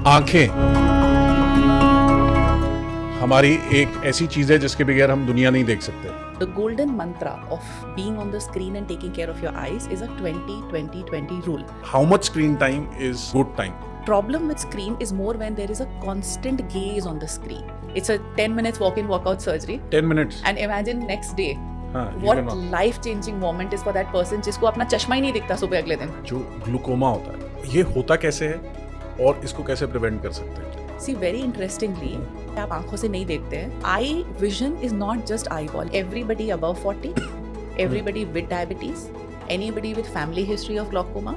आंखें हमारी एक ऐसी चीज है जिसके बगैर हम दुनिया नहीं देख सकते. The golden mantra of being on the screen and taking care of your eyes is a 20-20-20 rule. How much screen time is good time? Problem with screen is more when there is a constant gaze on the screen. It's a 10 minutes walk-in walk-out surgery. 10 minutes. And imagine next day. हाँ, what life-changing moment is for that person जिसको अपना चश्मा ही नहीं दिखता सुबह अगले दिन. जो ग्लूकोमा होता है, ये होता कैसे है और इसको कैसे प्रिवेंट कर सकते हैं? See, very interestingly, आप आंखों से नहीं देखते हैं. Eye vision is not just eyeball. Everybody above 40, everybody with diabetes, anybody with family history of glaucoma,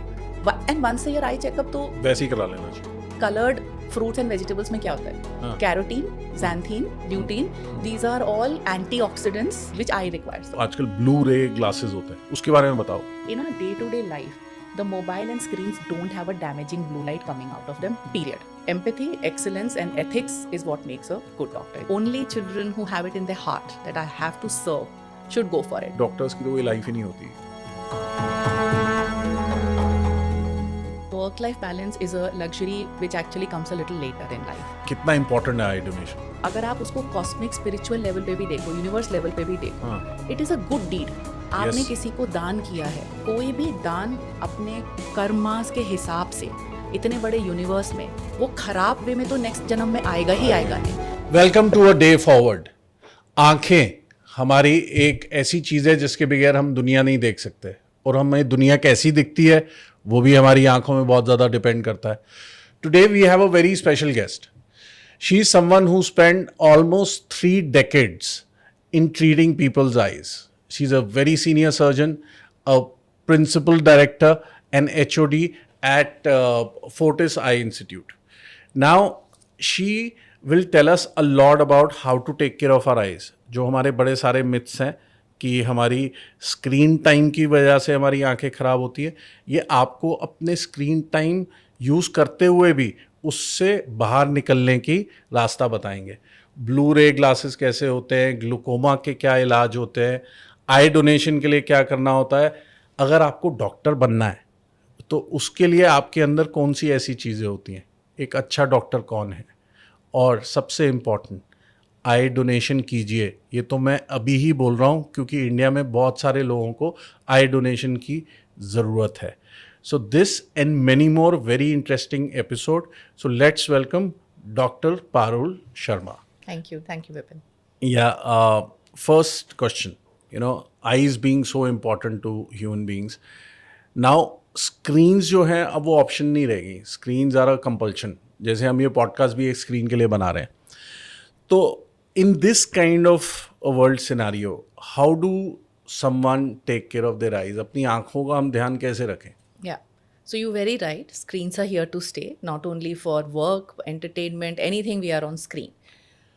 and once a year eye checkup तो वैसे ही करा लेना चाहिए. Colored fruits and vegetables में क्या होता है? Carotene, xanthine, lutein. These are all antioxidants which eye requires. आजकल ब्लू रे ग्लासेस होते हैं, उसके बारे में बताओ. In our day-to-day life, the mobile and screens don't have a damaging blue light coming out of them, period. Empathy, excellence and ethics is what makes a good doctor. Only children who have it in their heart that I have to serve should go for it. Doctors की तो कोई life ही नहीं होती. Work-life balance is a luxury which actually comes a little later in life. कितना important है आई donation? अगर आप उसको कॉस्मिक स्पिरिचुअल लेवल पे भी देखो, यूनिवर्स लेवल पे भी देखो, it is a good deed. आपने किसी को दान किया है. कोई भी दान अपने कर्मास के हिसाब से इतने बड़े यूनिवर्स में वो खराब वे में तो नेक्स्ट जन्म में आएगा ही आएगा नहीं. Welcome to a day forward. आंखें हमारी एक ऐसी चीज है जिसके बगैर हम दुनिया नहीं देख सकते, और हमें दुनिया कैसी दिखती है वो भी हमारी आंखों में बहुत ज़्यादा डिपेंड करता है. Today we have a very special guest. She is someone who spend almost 3 decades in treating people's eyes. She's a very senior surgeon, a principal director and HOD at Fortis Eye Institute. Now, she will tell us a lot about how to take care of our eyes. जो हमारे बड़े सारे myths हैं कि हमारी screen time की वजह से हमारी आंखें ख़राब होती है, ये आपको अपने स्क्रीन टाइम यूज़ करते हुए भी उससे बाहर निकलने की रास्ता बताएंगे. ब्लू रे ग्लासेस कैसे होते हैं, ग्लूकोमा के क्या इलाज होते हैं, आई डोनेशन के लिए क्या करना होता है. अगर आपको डॉक्टर बनना है तो उसके लिए आपके अंदर कौन सी ऐसी चीज़ें होती हैं, एक अच्छा डॉक्टर कौन है, और सबसे इम्पॉर्टेंट आई डोनेशन कीजिए. ये तो मैं अभी ही बोल रहा हूँ क्योंकि इंडिया में बहुत सारे लोगों को आई डोनेशन की ज़रूरत है. So this and many more very interesting episode. So let's welcome doctor Parul Sharma. Thank you, Vipin. Yeah, first question, eyes being so important to human beings. Now, screens जो हैं अब वो ऑप्शन नहीं रहेगी. Screens are a compulsion. जैसे हम ये podcast भी एक स्क्रीन के लिए बना रहे हैं. तो in this kind of a world scenario, how do someone take care of their eyes? अपनी आँखों का हम ध्यान कैसे रखें? Yeah. So you're very right. Screens are here to stay, not only for work, entertainment, anything we are on screen.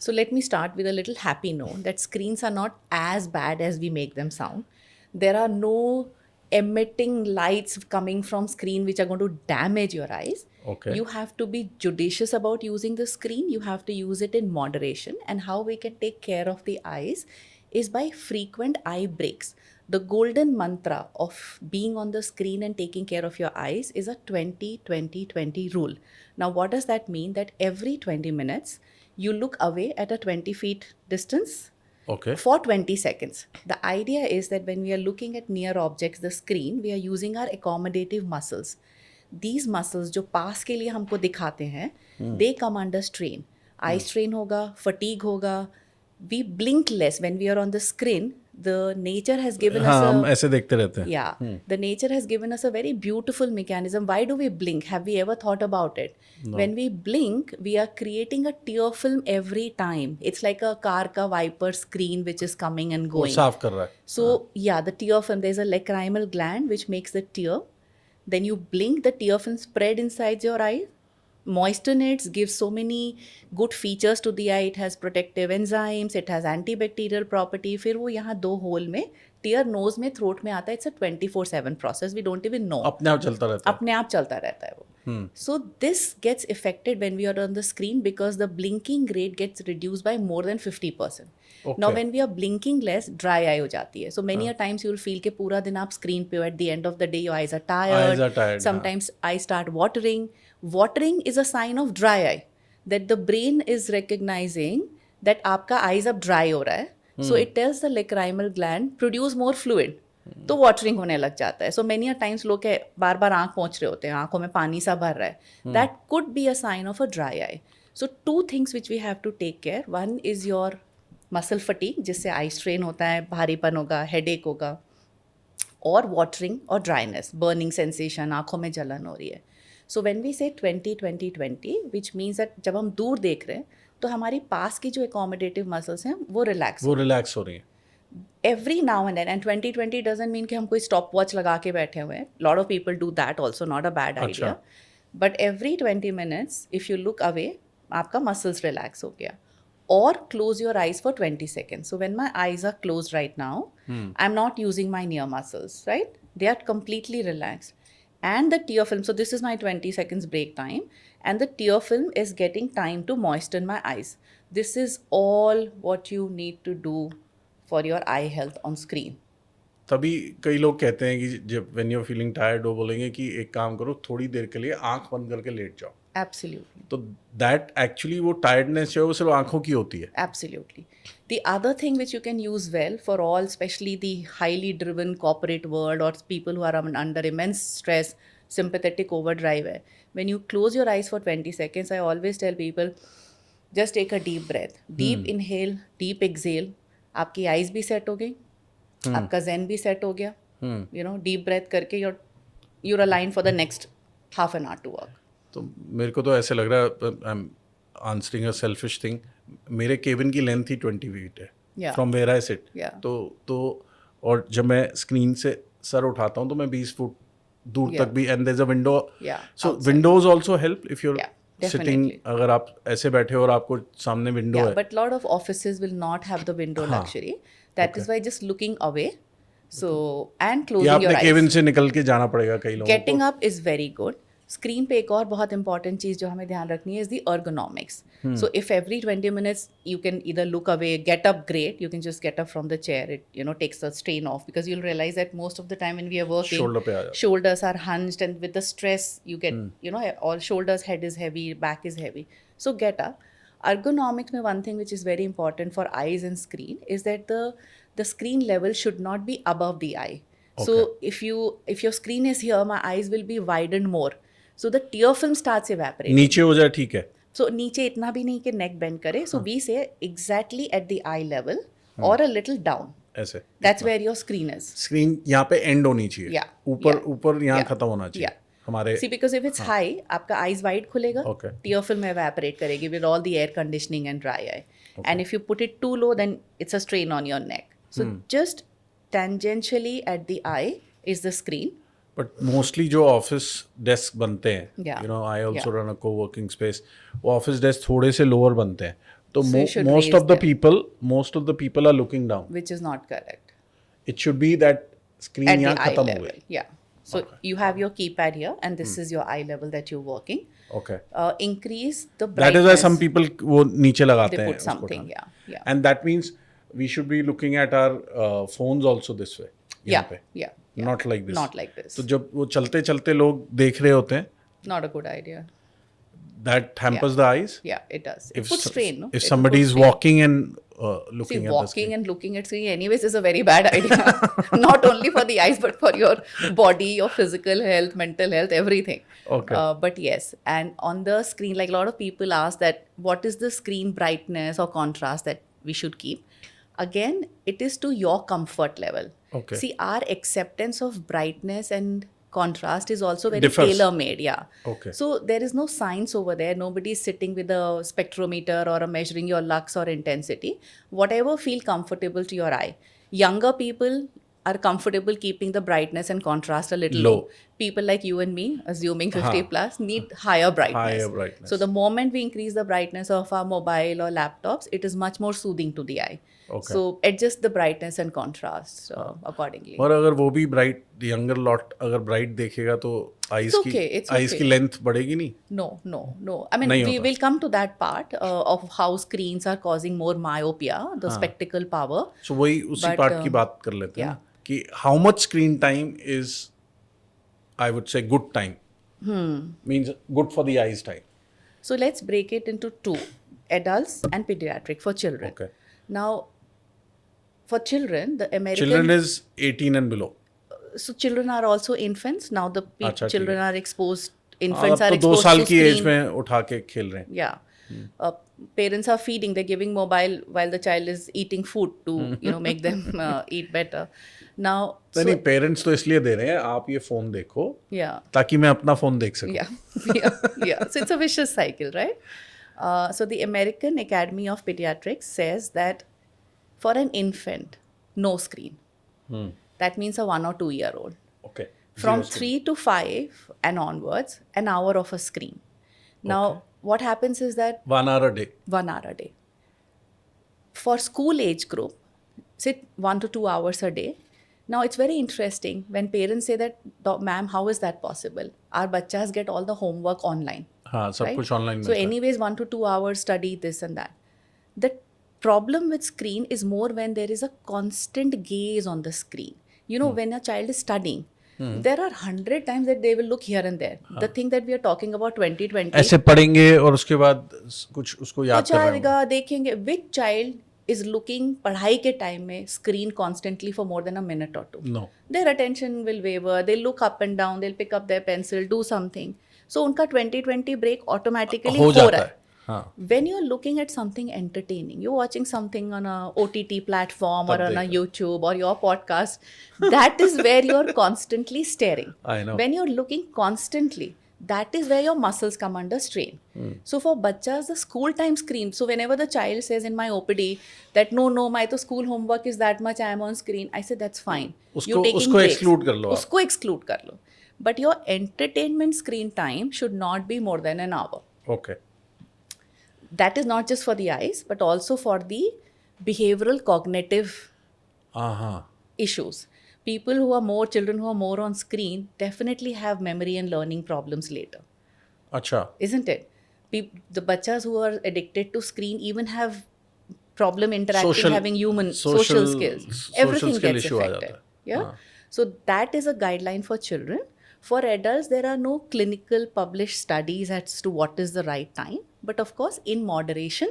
So let me start with a little happy note that screens are not as bad as we make them sound. There are no emitting lights coming from screen which are going to damage your eyes. Okay. You have to be judicious about using the screen. You have to use it in moderation. And how we can take care of the eyes is by frequent eye breaks. The golden mantra of being on the screen and taking care of your eyes is a 20-20-20 rule. Now, what does that mean? That every 20 minutes, you look away at a 20 feet distance. Okay. For 20 seconds. The idea is that when we are looking at near objects, the screen, we are using our accommodative muscles. These muscles जो पास के लिए हमको दिखाते हैं, they come under strain. Eye strain होगा, fatigue होगा. We blink less when we are on the screen. The nature has given us हम ऐसे देखते रहते हैं. Yeah, the nature has given us a very beautiful mechanism. Why do we blink? Have we ever thought about it? No. When we blink, we are creating a tear film every time. It's like a car ka wiper screen which is coming and going. वो साफ कर रहा है. So yeah, the tear film, there's a lacrimal gland which makes the tear. Then you blink, the tear film spread inside your eye. Moistenates, gives so many good features to the eye. It has protective enzymes, it has antibacterial property. फिर वो यहाँ 2 whole में tier knows में throat में आता है. It's a 24/7 process. We don't even know. अपने आप चलता रहता है. अपने आप चलता रहता है वो. So this gets affected when we are on the screen because the blinking rate gets reduced by more than 50%. Okay. Now when we are blinking less, dry eye हो जाती है. So many a times you will feel कि पूरा दिन आप screen पे हो. At the end of the day your eyes are tired. Sometimes eyes start watering. Watering is a sign of dry eye, that the brain is recognizing that आपका eyes अब dry हो रहा है. So it tells the lacrimal gland produce more fluid. तो watering होने लग जाता है. सो मेनी अ टाइम्स लोग के बार बार आंख पोंछ रहे होते हैं, आंखों में पानी सा भर रहा है. That could be a sign of a dry eye. So two things which we have to take care. One is your muscle fatigue, जिससे आई स्ट्रेन होता है, भारीपन होगा, हेडेक होगा, और वाटरिंग और ड्राइनेस, बर्निंग सेंसेशन, आंखों में जलन हो रही है. सो व्हेन वी से 20-20-20, विच मीन्स दैट जब हम दूर देख रहे हैं तो हमारी पास की जो एकोमोडेटिव मसल्स हैं वो रिलैक्स हो रही हैं. every now and then. And 2020 doesn't mean कि हम कोई स्टॉप वॉच लगा के बैठे हुए हैं. Lot of people do that also, not a bad idea. But every 20 minutes if you look away, आपका muscles relax हो गया. Or close your eyes for 20 seconds. So when my eyes are closed right now, I'm not using my near muscles, right? They are completely relaxed. And the tear film, so this is my 20 seconds break time, and the tear film is getting time to moisten my eyes. This is all what you need to do for your eye health on screen. तभी कई लोग कहते हैं कि जब when you are feeling tired वो बोलेंगे कि एक काम करो, थोड़ी देर के लिए आंख बंद करके लेट जाओ. Absolutely. तो दैट एक्चुअली वो टायर्डनेस जो है वो सिर्फ आंखों की होती है. Absolutely. The other thing which you can use well for all, especially the highly driven corporate world or people who are under immense stress, sympathetic overdrive है. When you close your eyes for 20 seconds, I always tell people, just take a deep breath. Deep inhale, deep exhale. आपकी eyes भी set हो गई, आपका Zen भी set हो गया. You know, deep breath करके you're aligned for the next half an hour to work. तो मेरे को तो ऐसे लग रहा है, I am answering a selfish thing, मेरे केबिन की लेंथ ही 20 फीट है Yeah. From where I sit. Yeah. तो और जब मैं स्क्रीन से सर उठाता हूँ तो मैं 20 फुट दूर Yeah. तक भी, and there is a window. Yeah, so outside. Windows also help if you Yeah, सिटिंग. definitely. अगर आप ऐसे बैठे हो और आपको सामने विंडो Yeah, है. but lot of offices will not have the window luxury. That is why just looking away. So, and या closing your आपने eyes. केबिन से निकल के जाना पड़ेगा कई लोगों Getting को. up is very good. Screen पे एक और बहुत इंपॉर्टेंट चीज़ जो हमें ध्यान रखनी है is the ergonomics. So if every 20 minutes you can either look away, get up, great. You can just get up from the chair. It takes the strain off, because you'll realize that most of the time when we are working, Shoulder पे आ जाता है. shoulders are hunched, and with the stress you get all shoulders, head is heavy, back is heavy. So get up. Ergonomics में one thing which is very important for eyes and screen is that the screen level should not be above the eye. So if your screen is here, my eyes will be widened more. So the tear film starts evaporating. नीचे हो जाए ठीक है. So नीचे इतना भी नहीं कि neck bend करे. So we say exactly at the eye level or a little down. ऐसे That's where your screen is. Screen यहाँ पे एंड होनी चाहिए. Yeah. ऊपर यहाँ Yeah. खत्म होना चाहिए. Yeah. हमारे See, because if it's high, आपका eyes wide खुलेगा, Okay. tear film evaporate करेगी with all the air conditioning and dry eye. And if you put it too low, then it's a strain on your neck. So just tangentially at the eye is the screen. But mostly जो office desk बनते हैं, Yeah. You know, I also Yeah. Run a coworking space, वो office desk थोड़े से lower बनते हैं. तो So you should most raise of the them. People are looking down. Which is not correct. It should be that screen At यहाँ the eye खत्म हो level. गई. Yeah. So you have your keypad here, and this is your eye level that you're working. Okay. Increase the that brightness. Is why some people वो नीचे लगाते They हैं put something. Yeah. And that means we should be looking at our phones also this way. Yeah. Yeah. Not like this. Not like this. तो जब वो चलते चलते लोग देख रहे होते हैं, Not a good idea. that hampers the eyes. Yeah, it does. It puts strain. No? If It somebody puts is strain. walking and See, looking at the walking screen. and looking at screen anyways is a very bad idea. Not only for the eyes, but for your body, your physical health, mental health, everything. Okay. But yes, and on the screen, like a lot of people ask that what is the screen brightness or contrast that we should keep? Again, it is to your comfort level. Okay. See, our acceptance of brightness and contrast is also very Differs. tailor-made. Yeah. Okay. So there is no science over there. Nobody is sitting with a spectrometer or a measuring your lux or intensity. Whatever feel comfortable to your eye. Younger people are comfortable keeping the brightness and contrast a little Low. low. People like you and me, assuming 50 plus, need higher brightness. Higher brightness. So the moment we increase the brightness of our mobile or laptops, it is much more soothing to the eye. Okay. So adjust the brightness and contrast accordingly. और अगर वो भी bright younger lot अगर bright देखेगा तो eyes It's okay, it's की okay. Length बढ़ेगी नहीं. No. I mean, नहीं we होगा. will come to that part of how screens are causing more myopia, the spectacle power. सो वही उसी But, पार्ट की बात कर लेते हैं yeah. कि how much screen time is, I would say, good time means good for the eyes type. So let's break it into two, adults and pediatric for children. Okay. Now, for children, the American... Children is 18 and below. So children are also infants. Now the अच्छा, children ठीक are exposed, अब infants are तो 2 exposed साल to की as screen. में उठा के खेल रहे हैं. Yeah. Parents are feeding, they're giving mobile while the child is eating food to, make them eat better. Now, नहीं पेरेंट्स तो इसलिए दे रहे हैं आप ये फोन देखो yeah. ताकि मैं अपना फोन देख सकूं. Yeah. So it's a vicious cycle, right? So the American Academy of Pediatrics says that for an infant, no screen. That means a 1 or 2 year old. Okay. From 0 3 to 5 and onwards, an hour of a screen. Now, what happens is that 1 hour a day. 1 hour a day. For school age group, say 1 to 2 hours a day. Now, it's very interesting when parents say that, ma'am, how is that possible? Our bachas get all the homework online. हाँ सब right? कुछ online So anyways, 1 to 2 hours study this and that. The problem with screen is more when there is a constant gaze on the screen. When a child is studying, there are 100 times that they will look here and there. The thing that we are talking about 2020. ऐसे पढ़ेंगे और उसके बाद कुछ उसको याद कर रहे हैं. जाएगा देखेंगे. Which child is looking पढ़ाई के टाइम में screen constantly for more than a minute or two? No. Their attention will waver. They'll look up and down. They'll pick up their pencil, do something. So उनका 2020 break automatically हो हो जाता रहा है. हाँ. When you're looking at something entertaining, you're watching something on a OTT platform or on a YouTube or your podcast, that is where you're constantly staring. I know. When you're looking constantly, that is where your muscles come under strain. So for bachas, the school time screen, so whenever the child says in my OPD that no, my to school homework is that much, I am on screen, I say that's fine. You're taking उसको breaks. exclude कर लो आप. उसको exclude कर लो. But your entertainment screen time should not be more than an hour. Okay. That is not just for the eyes, but also for the behavioral cognitive issues. Children who are more on screen definitely have memory and learning problems later. अच्छा. Isn't it? The bachas who are addicted to screen even have problem interacting, having human social skills. Everything gets affected. Yeah. So that is a guideline for children. For adults, there are no clinical published studies as to what is the right time, but of course in moderation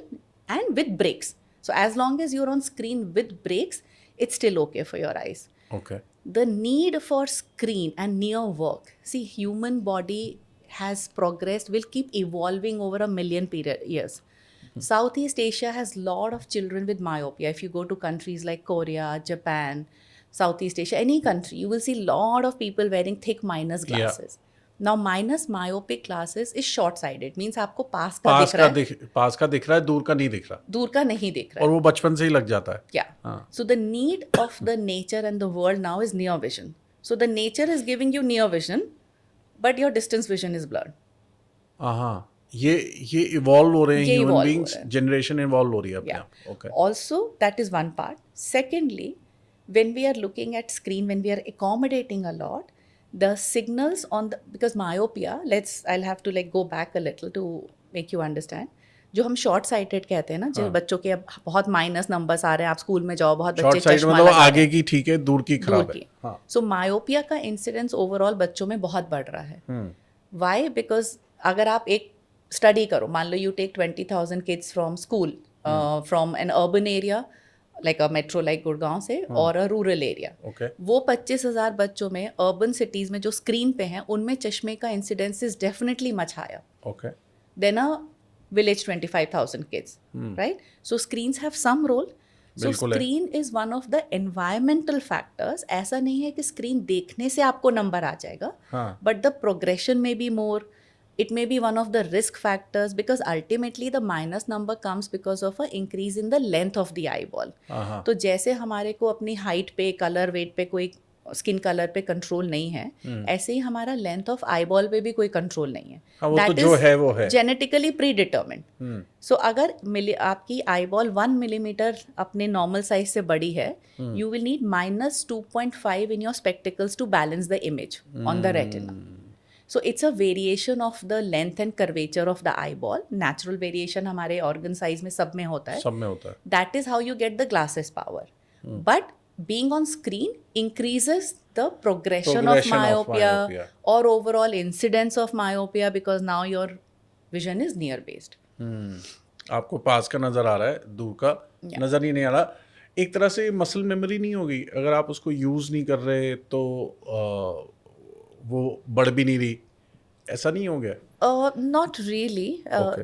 and with breaks. So as long as you're on screen with breaks, it's still okay for your eyes. Okay. The need for screen and near work. See, human body has progressed, will keep evolving over a million years. Southeast Asia has lot of children with myopia. If you go to countries like Korea, Japan, Southeast Asia, any country, you will see lot of people wearing thick minus glasses. Now minus myopic glasses is short-sighted, means आपको पास का दिख रहा है. पास का दिख रहा है, दूर का नहीं दिख रहा. दूर का नहीं दिख रहा है. और वो बचपन से ही लग जाता है. Yeah. So the need of the nature and the world now is near vision. So the nature is giving you near vision, but your distance vision is blurred. हाँ. ये इवॉल्व हो रहे हैं, ह्यूमन बीइंग्स, जनरेशन इवॉल्व हो रही है अपने आप. Okay. Also, that is one part. Secondly, when we are looking at screen, when we are accommodating a lot, the signals on the, because myopia, I'll have to go back a little to make you understand. जो हम short sighted कहते हैं ना, जो बच्चों के अब बहुत माइनस नंबर्स आ रहे हैं, आप स्कूल में जाओ बहुत बच्चे चश्मा मतलब आगे की ठीक है, दूर की खराब है. सो मायोपिया का इंसिडेंस ओवरऑल बच्चों में बहुत बढ़ रहा है. व्हाई? बिकॉज अगर आप एक स्टडी करो, मान लो you take 20,000 kids from school from an urban area like a metro like Gurgaon से और अ रूरल एरिया, वो 25,000 बच्चों में अर्बन सिटीज में जो स्क्रीन पे हैं उनमें चश्मे का incidence is definitely much higher than a village 25,000 kids, right? So screens have some role. So screen is one of the environmental factors. ऐसा नहीं है कि screen देखने से आपको नंबर आ जाएगा, but the progression may be more. It may be one of the risk factors because ultimately the minus number comes because of an increase in the length of the eyeball. तो जैसे हमारे को अपनी height पे, color, weight पे कोई skin colour पे control नहीं है, ऐसे ही हमारा लेंथ ऑफ आईबॉल पे भी कोई कंट्रोल नहीं है. दैट इज वो है जेनेटिकली प्री डिटर्मिन्ड. सो अगर आपकी आईबॉल 1 मिलीमीटर अपने नॉर्मल साइज से बड़ी है, you will need -2.5 in your spectacles to balance the image on the retina. So it's a variation of the length and curvature of the eyeball. Natural variation हमारे organ size में सब में होता है. That is how you get the glasses power. But being on screen increases the progression of Progression of myopia myopia. or overall incidence of myopia, because now your vision is near based. आपको पास का नज़र आ रहा है, दूर का नज़र ही नहीं आ रहा। एक तरह से मसल मेमोरी नहीं होगी, अगर आप उसको यूज़ नहीं कर रहे तो वो बढ़ भी नहीं रही, ऐसा नहीं हो गया? Not really, Okay.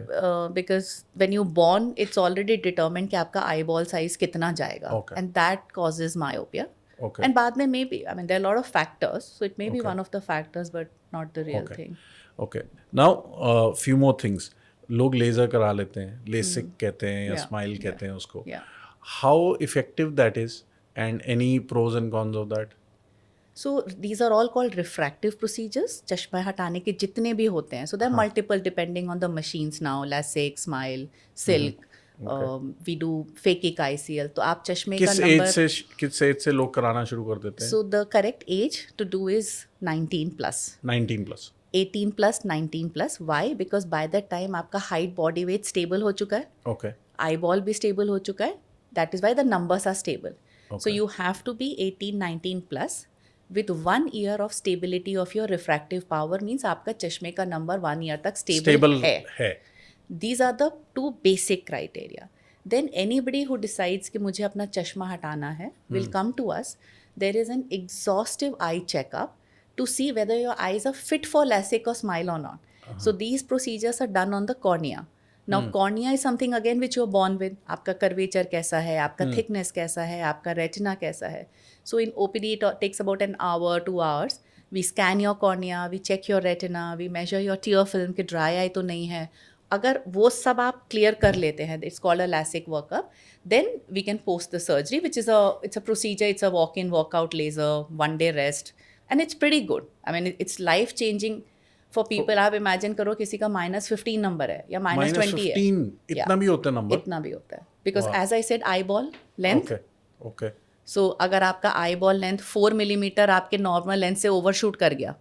because when you born, it's already determined कि आपका eyeball size कितना जाएगा, Okay. and that causes myopia. Okay. And बाद में maybe, I mean, there are a lot of factors, so it may be Okay. one of the factors, but not the real Okay. thing. Okay, now few more things. लोग laser करा लेते हैं, LASIK कहते हैं या Yeah. Smile कहते हैं उसको। Yeah. How effective that is and any pros and cons of that? So these are all called refractive procedures. चश्मा हटाने के जितने भी होते हैं, so there are multiple depending on the machines now. LASIK, Smile, Silk. We do phakic ICL. तो आप चश्मे का किस एज से लोग कराना शुरू कर देते हैं? So the correct age to do is 19 plus. 19 plus. 18 plus, 19 plus. Why? Because by that time आपका height, body weight stable हो चुका है, ओके, eyeball भी stable हो चुका है. That is why the numbers are stable. So Okay. you have to be 18, 19 plus with 1 year of stability of your refractive power, means आपका चश्मे का number 1 year तक stable स्टेबल है. है। These are the two basic criteria. Then anybody who decides कि मुझे अपना चश्मा हटाना है will come to us. There is an exhaustive eye checkup to see whether your eyes are fit for LASIK or Smile or not. So these procedures are done on the cornea. Now cornea is something again which you are born with. आपका curvature कैसा है, आपका thickness कैसा है, आपका retina कैसा है. So in OPD it takes about an hour, 2 hours. We scan your cornea, we check your retina, we measure your tear film कि dry eye तो नहीं है. अगर वो सब आप क्लियर कर लेते हैं, it's called a LASIK workup, then we can post the surgery, which is it's a procedure, it's a walk-in, walk-out laser, 1 day rest, and it's pretty good. I mean, it's life-changing for people. आप imagine करो किसी का -15 number है या -20 है, -15 इतना भी होता है नंबर? इतना भी होता है, because as I said, eyeball length. Okay, okay. So अगर आपका eyeball length 4 मिलीमीटर आपके नॉर्मल लेंथ से ओवरशूट कर गया,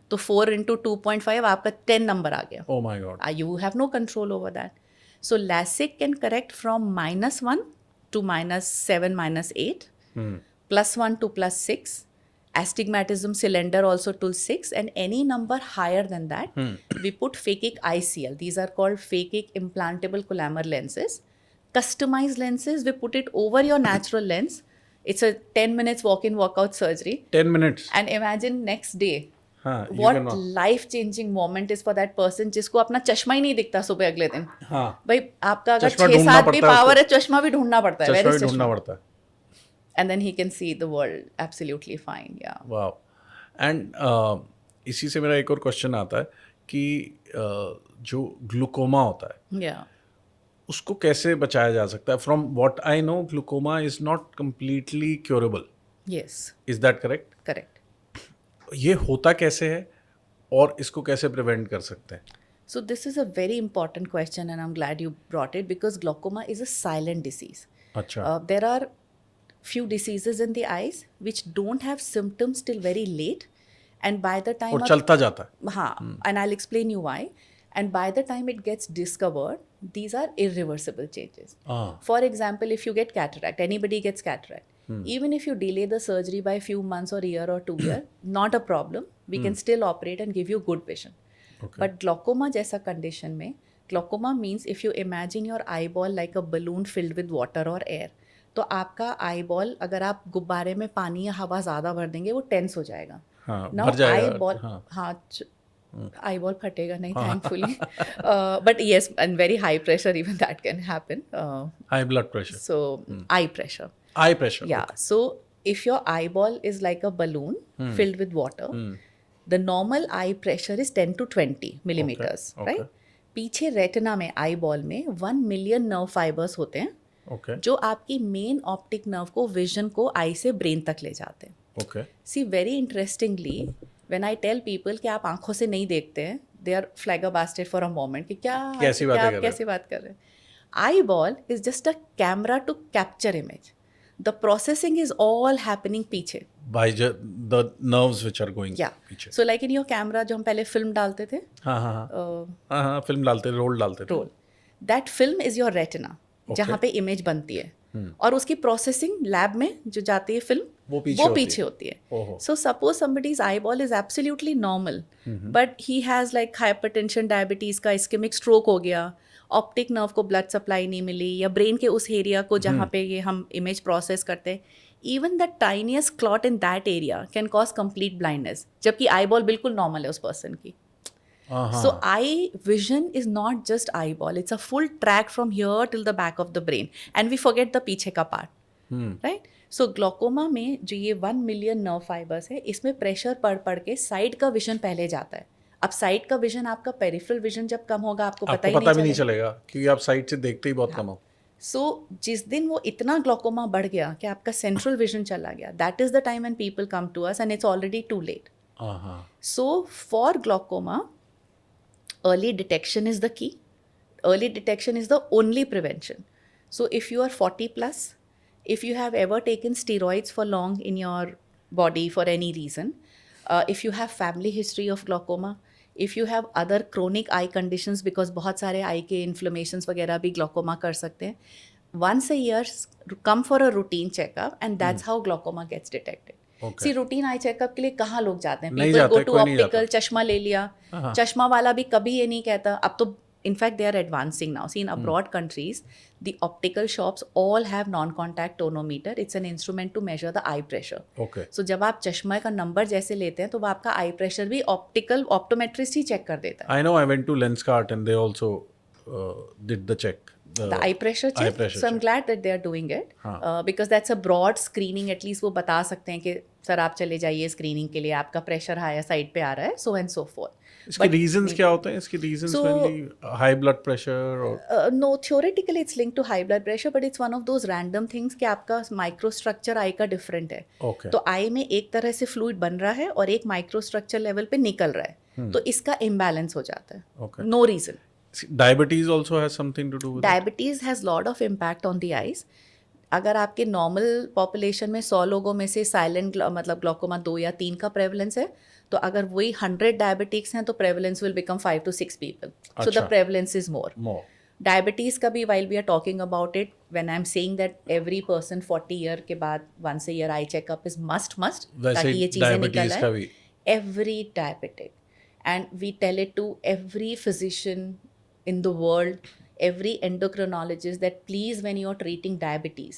तो 4 into 2.5 आपका 10 नंबर आ गया. Oh my God. You have no control over that. So LASIK can correct from -1 to -7, -8, +1 to +6, astigmatism cylinder also to 6, and any number higher than that, we put phakic ICL. These are called phakic implantable collamer lenses. Customized lenses, we put it over your natural lens. It's a 10 minutes walk-in, walk-out surgery. 10 minutes? And imagine next day, हाँ, you what cannot. life-changing moment is for that person जिसको अपना चश्मा ही नहीं दिखता सुबह अगले दिन. हाँ, भाई आपका अगर चश्मा 6-7 ढूंढना भी पड़ता है पावर है, उसको। चश्मा भी ढूंढना पड़ता है. चश्मा Where भी is ढूंढना चश्मा? पड़ता है। And then he can see the world absolutely fine. Yeah. वाह। एंड इसी से मेरा एक और क्वेश्चन आता है कि जो ग्लूकोमा होता है Yeah. उसको कैसे बचाया जा सकता है? From what I know, glaucoma is not completely curable, Yes. Is that correct? Correct. ये होता कैसे है और इसको कैसे प्रिवेंट कर सकते हैं? So this is a very important question, and I'm glad you brought it, because glaucoma is a silent disease. अच्छा, There are few diseases in the eyes which don't have symptoms till very late, and by the time और चलता जाता है। हाँ, and I'll explain you why. And by the time it gets discovered, these are irreversible changes. हाँ, For example, if you get cataract, anybody gets cataract. Even if you delay the surgery by a few months or a year or 2 year, not a problem. We can still operate and give you good vision. Okay. But glaucoma जैसा condition में, glaucoma means if you imagine your eyeball like a balloon filled with water or air, तो आपका eyeball अगर आप गुब्बारे में पानी या हवा ज़्यादा भर देंगे वो tense हो जाएगा. हाँ, Now भर जाएगा। eyeball, हाँ, हाँ, eyeball फटेगा नहीं, thankfully. But yes, and very high pressure even that can happen. High blood pressure, So eye pressure. I pressure. Yeah. So if your eyeball is like a balloon filled with water, the normal eye pressure is 10 to 20 millimeters, okay. right? पीछे retina में eyeball में 1 million nerve fibers होते हैं okay, जो आपकी main optic nerve को, vision को eye से ब्रेन तक ले जाते हैं. Okay, see very interestingly when I tell people कि आप आंखों से नहीं देखते हैं, they are flabbergasted for a moment कि कैसी बातें कर रहे हैं? कैसी बात कर रहे हैं. Eyeball is just a camera to capture image. The processing is all happening पीछे. By the nerves which are going या पीछे। So like in your camera जो हम पहले फिल्म डालते थे, हाँ हाँ हाँ, हाँ हाँ, फिल्म डालते, रोल डालते थे। Roll, that film is your retina, जहाँ पे इमेज बनती है. और उसकी प्रोसेसिंग लैब में जो जाती है फिल्म वो पीछे होती है. ओहो. So suppose somebody's eyeball is absolutely normal, but he has like hypertension, diabetes का ischemic stroke हो गया, ऑप्टिक नर्व को ब्लड सप्लाई नहीं मिली, या ब्रेन के उस एरिया को जहाँ पे ये हम इमेज प्रोसेस करते हैं, even the tiniest clot in that area can cause complete blindness, जबकि आई बॉल बिल्कुल नॉर्मल है उस पर्सन की. So eye vision is not just eyeball, it's a full track from here till the back of the brain, and we forget the पीछे का part, right? So glaucoma में जो ये 1 million nerve fibers है, इसमें pressure पड़ के side का विजन पहले जाता है. अब साइड का विजन, आपका पेरिफेरल विजन जब कम होगा आपको पता ही नहीं चलेगा क्योंकि आप साइड से देखते ही बहुत कम हो. सो जिस दिन वो इतना ग्लोकोमा बढ़ गया कि आपका सेंट्रल विजन चला गया, that is the time when people come to us and it's already too late. So for glaucoma, early detection is the key. Early detection is the only prevention. So if you are 40 plus, if you have ever taken steroids for long in your body for any reason, if you have family history of glaucoma, if you have other chronic eye conditions, because बहुत सारे eye के inflammations वगैरह भी glaucoma कर सकते हैं, once a year come for a routine checkup, and that's how glaucoma gets detected. Okay. C routine eye checkup के लिए कहाँ लोग जाते हैं? नहीं पीपल जाते, गो टू कोई नहीं ऑप्टिकल, जाता. चश्मा ले लिया. चश्मा वाला भी कभी ये नहीं कहता. अब तो in fact they are advancing now. See in abroad countries the optical shops all have non contact tonometer. It's an instrument to measure the eye pressure. Okay. So जब आप चश्मा का नंबर जैसे लेते हैं तो वो आपका आई प्रेशर भी ऑप्टिकल ऑप्टोमेट्रिस्ट ही चेक कर देता है. I know, I went to Lenskart and they also did the check. The eye pressure check. Eye pressure so I'm check. glad that they are doing it because that's a broad screening. At least वो बता सकते हैं कि sir आप चले जाइए screening के लिए, आपका प्रेशर हाई साइड पे आ रहा है, so and so forth. इसके रीजंस क्या होते हैं? इसके reasons mainly high blood pressure और no, theoretically it's linked to high blood pressure, but it's one of those random things कि आपका माइक्रो स्ट्रक्चर आई का डिफरेंट है. Okay. तो आई में एक तरह से फ्लूइड बन रहा है और एक माइक्रो स्ट्रक्चर लेवल पे निकल रहा है, तो इसका इम्बैलेंस हो जाता है. Okay. No reason. Diabetes also has something to do with it? Diabetes has lot of impact on the eyes. अगर आपके नॉर्मल पॉपुलेशन में 100 लोगों में से साइलेंट मतलब ग्लोकोमा 2 या 3 का प्रेवलेंस है, तो अगर वही 100 डायबिटिक्स हैं तो prevalence will become 5 to 6 people. So the prevalence is more. Diabetes का भी while we are talking about it, when I'm saying that every person 40 year के बाद once a year eye checkup is must ताकि ये चीज़ें निकल आए. Every diabetic, and we tell it to every physician in the world, every endocrinologist, that please when you are treating diabetes,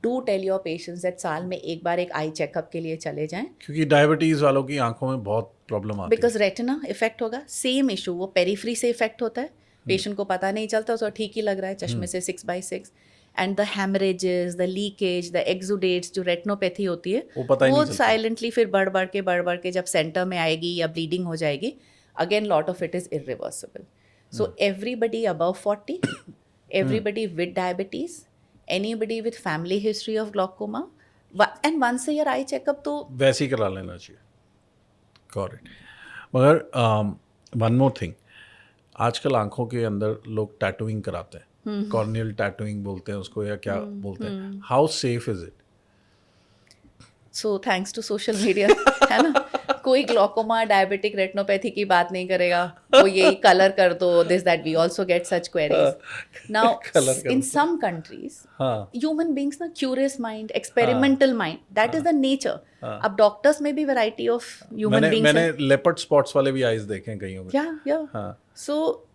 do tell your patients that साल में एक बार एक eye checkup के लिए चले जाएं, क्योंकि डायबिटीज वालों की आंखों में बहुत प्रॉब्लम आती है. बिकॉज रेटिना इफेक्ट होगा. सेम इशू वो पेरीफ्री से इफेक्ट होता है, पेशेंट को पता नहीं चलता, उसको ठीक ही लग रहा है चश्मे से 6/6. And the haemorrhages, the leakage, the exudates, जो रेटिनोपैथी होती है वो साइलेंटली फिर बढ़ के जब सेंटर में आएगी या ब्लीडिंग हो जाएगी, again lot of it is irreversible. So everybody above 40, everybody with diabetes, anybody with family history of glaucoma, and once a year eye checkup तो वैसे ही करा लेना चाहिए. Got it. मगर one more thing, आजकल आंखों के अंदर लोग टैटूइंग कराते हैं, कॉर्नियल टैटूइंग बोलते हैं उसको या क्या बोलते हैं. How safe is it? So thanks to social media है ना, कोई ग्लोकोमा, डायबिटिक, रेटिनोपैथी की बात नहीं करेगा. वो यही कलर कर दो, this that, we also get such queries. Now in some countries human beings ना, curious mind, experimental mind, that is the nature. अब डॉक्टर्स में भी वैरायटी ऑफ ह्यूमन बीइंग्स. मैंने लेपर्ड स्पॉट्स वाले भी आईज देखे हैं कईयों में. Yeah so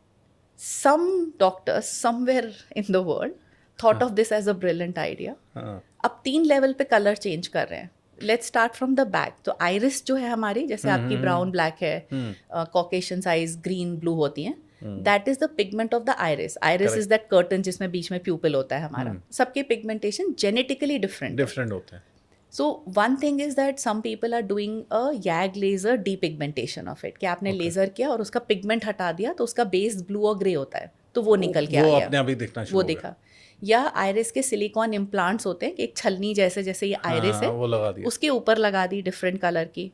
some doctors somewhere in the world thought of this as a brilliant idea. अब 3 लेवल पे कलर चेंज कर रहे हैं. Let's start from the back. तो आइरिस जो है हमारी, जैसे आपकी ब्राउन ब्लैक है, कॉकेशियन आइज ग्रीन ब्लू होती हैं, that is the pigment of the iris. Iris is that curtain जिसमें बीच में प्यूपिल होता है हमारा. सबके पिगमेंटेशन जेनेटिकली डिफरेंट होते हैं. So one thing is that some people are doing a YAG laser depigmentation of it, कि आपने लेजर किया और उसका पिगमेंट हटा दिया तो उसका बेस ब्लू और ग्रे होता है, तो वो निकल के आ गया, अपने आप ही दिखना शुरू वो दिखा. या आयरिस के सिलिकॉन इम्प्लांट्स होते हैं कि एक छलनी जैसे ये आयरिस है, वो लगा दिया, उसके ऊपर लगा दी डिफरेंट कलर की.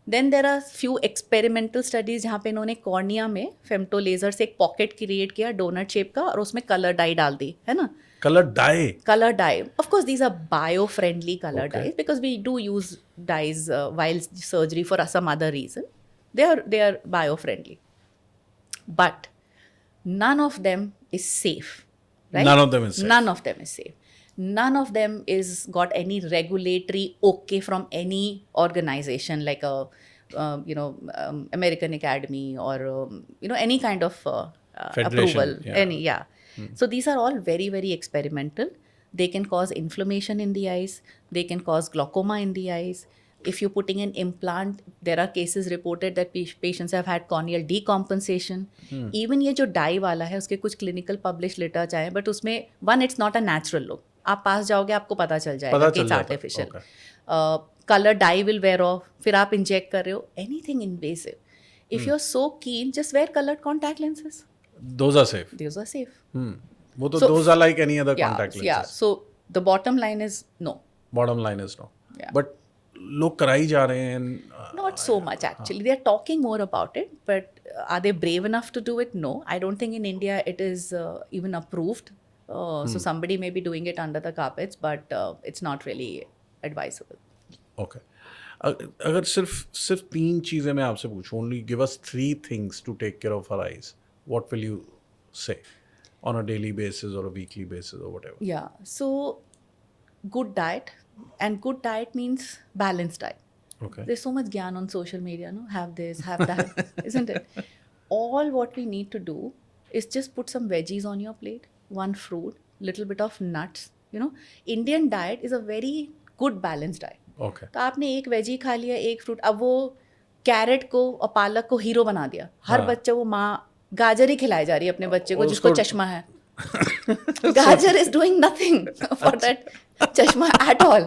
Then there are few experimental studies जहाँ पे इन्होंने कॉर्निया में फेम्टो लेजर से एक पॉकेट क्रिएट किया डोनट शेप का, और उसमें कलर डाई डाल दी, है ना. Colour dye. Of course, these are bio-friendly color dyes because we do use dyes while surgery for some other reason. They are bio-friendly, but none of them is safe. Right? None of them is safe. None of them is safe. None of them is got any regulatory okay from any organization like a American Academy or any kind of Federation, approval. yeah. Any So these are all very very experimental. They can cause inflammation in the eyes. They can cause glaucoma in the eyes. If you're putting an implant, there are cases reported that patients have had corneal decompensation. Even ये जो die वाला है उसके कुछ clinical publish literature आए but उसमें one it's not a natural look. आप पास जाओगे आपको पता चल जाएगा कि it's artificial. Colour dye will wear off. फिर आप इंजेक्ट कर रहे हो. Anything invasive. If you are so keen just wear coloured contact lenses. Those are safe. Those are safe. वो तो So- those are like any other contact lenses. Yeah. So the bottom line is no. Bottom line is no. Yeah. But लोग कराई जा रहे हैं. Not so much actually. They are talking more about it, but are they brave enough to do it? No. I don't think in India it is even approved. So somebody may be doing it under the carpets, but it's not really advisable. Okay. अगर सिर्फ 3 चीज़ें मैं आपसे पूछूं, only give us 3 things to take care of our eyes, what will you say on a daily basis or a weekly basis or whatever? Yeah. So good diet, and good diet means balanced diet. Okay. There's so much gyan on social media, no? Have this, have that, isn't it? All what we need to do is just put some veggies on your plate, one fruit, little bit of nuts. Indian diet is a very good balanced diet. Okay. तो आपने एक veggie खा लिया, एक fruit. अब वो carat को और पालक को हीरो बना दिया. हर बच्चे वो माँ गाजर ही खिलाई जा रही है अपने बच्चे को और जिसको उसको- चश्मा है. गाजर is doing nothing for that चश्मा एट ऑल.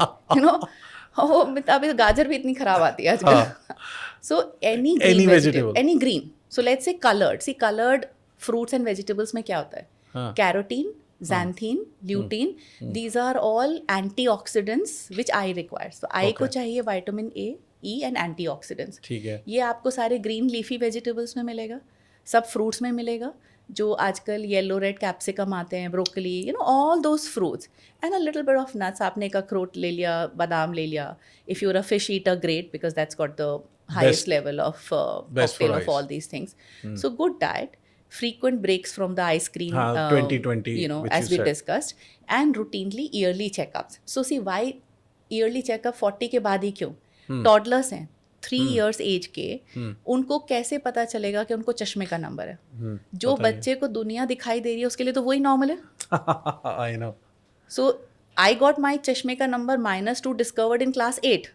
अभी गाजर भी इतनी खराब आती है आजकल. So any Any green vegetable. Vegetable, any green. So let's say coloured. See coloured fruits and vegetables में क्या होता है? हाँ. Carotene, xanthine, lutein, these are all antioxidants which eye requires. So eye को Okay. चाहिए vitamin A, E and antioxidants. ठीक है. ये आपको सारे green leafy vegetables में मिलेगा, सब fruits में मिलेगा, जो आजकल येलो रेड कैप्सिकम आते हैं, broccoli, all those fruits and a little bit of nuts. आपने एक अखरोट ले लिया, बादाम ले लिया. If you're a fish eater, great, because that's got the highest Best- level of best for cocktail of eyes. all these things. So good diet, frequent breaks from the eye screen, हाँ, 20/20, which as you we said. discussed, and routinely yearly checkups. So see, why yearly checkup 40 के बाद ही क्यों? Toddlers हैं 3 years age के, उनको कैसे पता चलेगा कि उनको चश्मे का नंबर है? जो बच्चे को दुनिया दिखाई दे रही है उसके लिए तो वही नॉर्मल है. I know. So I got my चश्मे का नंबर -2 discovered in class 8.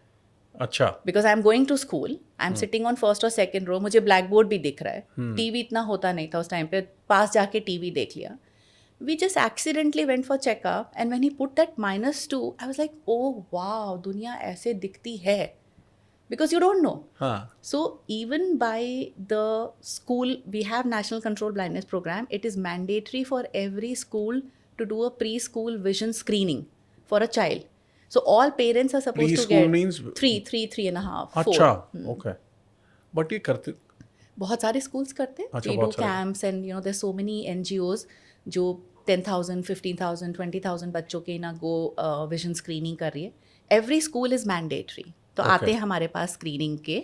अच्छा. Because I am going to school, I am sitting on first और सेकेंड रो, मुझे ब्लैक बोर्ड भी दिख रहा है. टीवी इतना होता नहीं था उस टाइम पे, पास जाके टीवी देख लिया. We just accidentally went for checkup and when he put that -2 I was like, oh wow, दुनिया ऐसे दिखती है. Because you don't know. हाँ. So even by the school, we have National Control Blindness Program. It is mandatory for every school to do a preschool vision screening for a child. So all parents are supposed to Preschool get means 3 and a half, 4. अच्छा. Okay. But ये करते. बहुत सारे schools करते हैं. अच्छा, They do बहुत सारे. camps and there's so many NGOs जो 10,000, 15,000, 20,000 बच्चों के ना go vision screening कर रही है. Every school is mandatory. तो Okay. आते हैं हमारे पास स्क्रीनिंग के,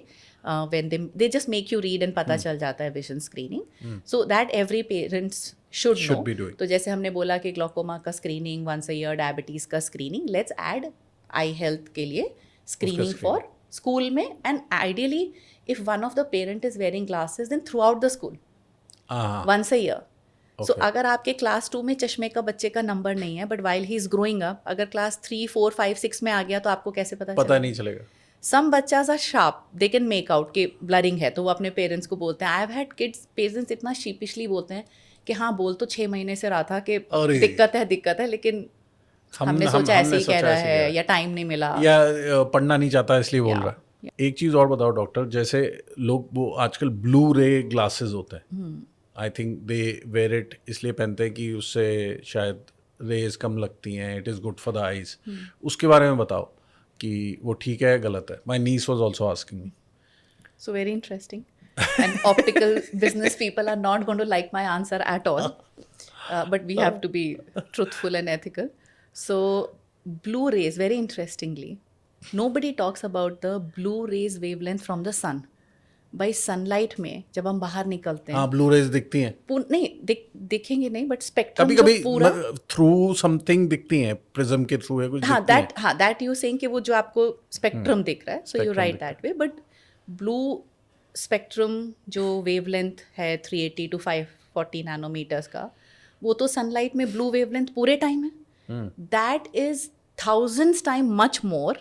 when they just make you read and पता चल जाता है vision screening. So that every parents should Should be doing. तो जैसे हमने बोला कि ग्लोकोमा का screening once a year, diabetes का screening, let's add eye health के लिए स्क्रीनिंग फॉर स्कूल में. And ideally if one of the parent is wearing glasses then throughout the school हाँ. Once a year. So Okay. अगर आपके class 2 में चश्मे का बच्चे का नंबर नहीं है, but while he is growing up, अगर क्लास 3, 4, 5, 6 में आ गया तो आपको कैसे पता पता चलेगा? नहीं चलेगा. सम बच्चास are sharp, they can make out कि ब्लरिंग है, तो वो अपने पेरेंट्स को बोलते हैं. I have had kids, parents इतना शीपिशली बोलते हैं कि हाँ बोल तो 6 महीने से रहा था कि अरे. दिक्कत है, लेकिन हमने सोचा ऐसे ही कह रहा है, या टाइम नहीं मिला, या पढ़ना नहीं चाहता इसलिए बोल Yeah. रहा है. एक चीज़ और बताओ डॉक्टर, जैसे लोग वो आजकल ब्लू रे ग्लासेस होते हैं, I think they wear it इसलिए पहनते हैं कि उससे शायद रेज कम लगती हैं, it is good for the eyes. उसके बारे में बताओ कि वो ठीक है गलत है. My niece was also asking me. so very interesting. And optical business people are not going to like my answer at all, but we have to be truthful and ethical. So blue rays, very interestingly, nobody talks about the blue rays wavelength from the sun. By sunlight में जब हम बाहर निकलते हैं हाँ, blue rays दिखती हैं नहीं दिखेंगे नहीं, बट स्पेक्ट्रम कभी जो कभी, पूरा थ्रू समथिंग दिखती हैं, प्रिज्म के थ्रू है कुछ दिखती हैं। हाँ दैट यू सेइंग कि वो जो आपको स्पेक्ट्रम दिख रहा है, सो यू Spectrum राइट दिख रहा that way, but blue spectrum जो वेवलेंथ है 380 to 540 नैनोमीटर्स का, वो तो सनलाइट में ब्लू वेवलेंथ पूरे टाइम है, that is thousands time much more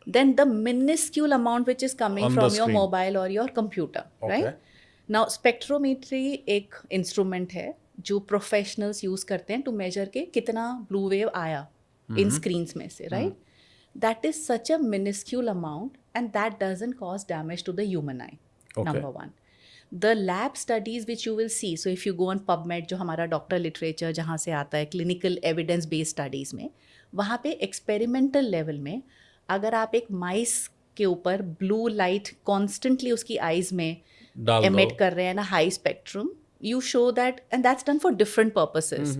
than the minuscule amount which is coming On the from your screen. mobile or your computer, Okay. right? Now spectrometry एक instrument है जो professionals use करते हैं to major के कितना blue wave आया इन screens में से, right? That is such a miniscule amount and that doesn't cause damage to the human eye, number one. The lab studies which you will see, so if you go on PubMed जो हमारा doctor literature जहाँ से आता है, clinical evidence based studies में, वहाँ पे experimental level में अगर आप एक माइस के ऊपर ब्लू लाइट कॉन्स्टेंटली उसकी आइज में डाल एमिट दो। कर रहे हैं ना high spectrum, you show that, and that's done for different purposes.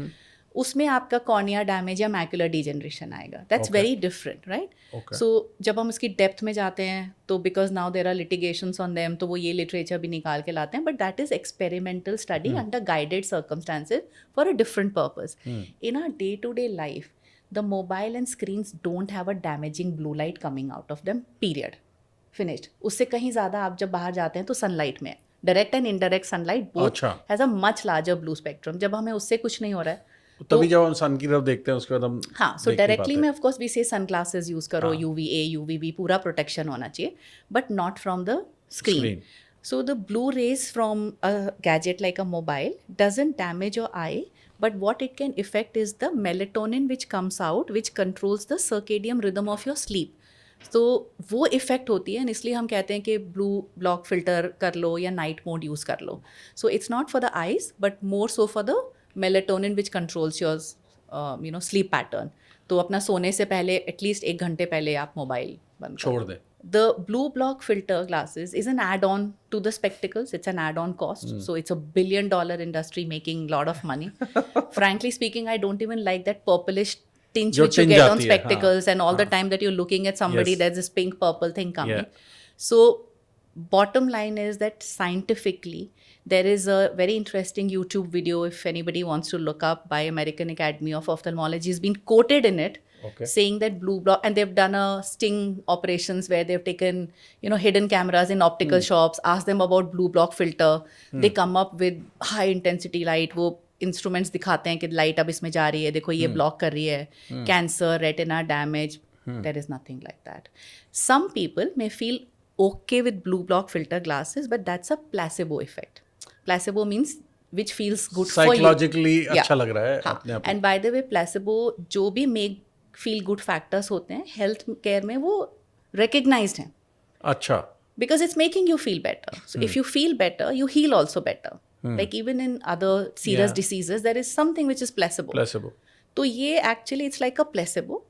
उसमें आपका कॉर्निया डैमेज या मैकुलर डिजेनरेशन आएगा, that's Okay. Very different, right? Okay. So जब हम उसकी डेप्थ में जाते हैं तो because now there are litigations on them, तो वो ये लिटरेचर भी निकाल के लाते हैं, but that is experimental study under guided circumstances for a different purpose. In our day to day life the mobile and screens don't have a damaging blue light coming out of them, period, finished. उससे कहीं ज़्यादा आप जब बाहर जाते हैं तो sunlight में direct and indirect sunlight both has a much larger blue spectrum. जब हमें उससे कुछ नहीं हो रहा है तभी जब हम सन की तरफ देखते हैं उसके बाद हम हाँ, सो डायरेक्टली में ऑफ कोर्स वी से सन ग्लासेस यूज करो, UVA UVB पूरा प्रोटेक्शन होना चाहिए, but not from the screen. So the blue rays from a gadget like a mobile doesn't damage your eye, but what it can affect is the melatonin which comes out, which controls the circadian rhythm of your sleep. So वो effect होती है, इसलिए हम कहते हैं कि blue block filter कर लो या नाइट मोड यूज़ कर लो. So it's not for the eyes but more so for the melatonin which controls your sleep pattern. तो अपना सोने से पहले एटलीस्ट 1 घंटे पहले आप मोबाइल बंद छोड़ दें. The blue block filter glasses is an add-on to the spectacles. It's an add-on cost. So it's a $1 billion industry making a lot of money. Frankly speaking, I don't even like that purplish tinge जो which you tinge get on आती है, spectacles, and all the time that you're looking at somebody, Yes. there's this pink purple thing coming. Yeah. So bottom line is that scientifically, there is a very interesting YouTube video, if anybody wants to look up, by American Academy of Ophthalmology, has been quoted in it. Okay. Saying that blue block, and they've done a sting operations where they've taken hidden cameras in optical shops, asked them about blue block filter. They come up with high intensity light. वो instruments दिखाते हैं कि light अब इसमें जा रही है, देखो ये block कर रही है, cancer, retina damage. There is nothing like that. Some people may feel okay with blue block filter glasses, but that's a placebo effect. Placebo means which feels good for you. Psychologically Yeah. अच्छा लग रहा है हाँ, अपने आप को. And by the way placebo जो भी मेक फील गुड फैक्टर्स होते हैं हेल्थ केयर में वो रिकग्नाइज्ड हैं, अच्छा. because it's making you feel better. So if you feel better, you heal also better. Like even in other serious Yeah. diseases, there is something which is placebo. Placebo. तो ये actually it's like a placebo.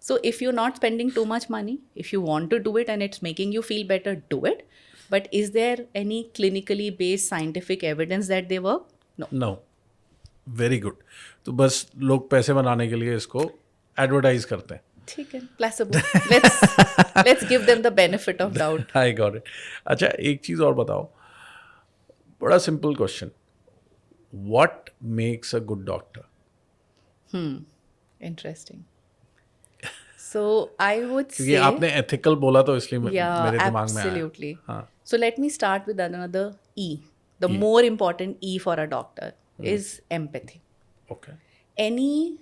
So if you're not spending too much money, if you want to do it and it's making you feel better, do it. But is there any clinically based scientific evidence that they work? No. No. Very good. तो बस लोग पैसे बनाने के लिए इसको advertise करते हैं. ठीक है, placebo. Let's give them the benefit of doubt. I got it. अच्छा, एक चीज़ और बताओ, बड़ा simple question, what makes a good doctor? Interesting. So I would क्योंकि say, आपने एथिकल बोला तो इसलिए yeah, मेरे दिमाग में आया. absolutely. हाँ. So let me start with another E. The more important E for a doctor is empathy. Okay. Any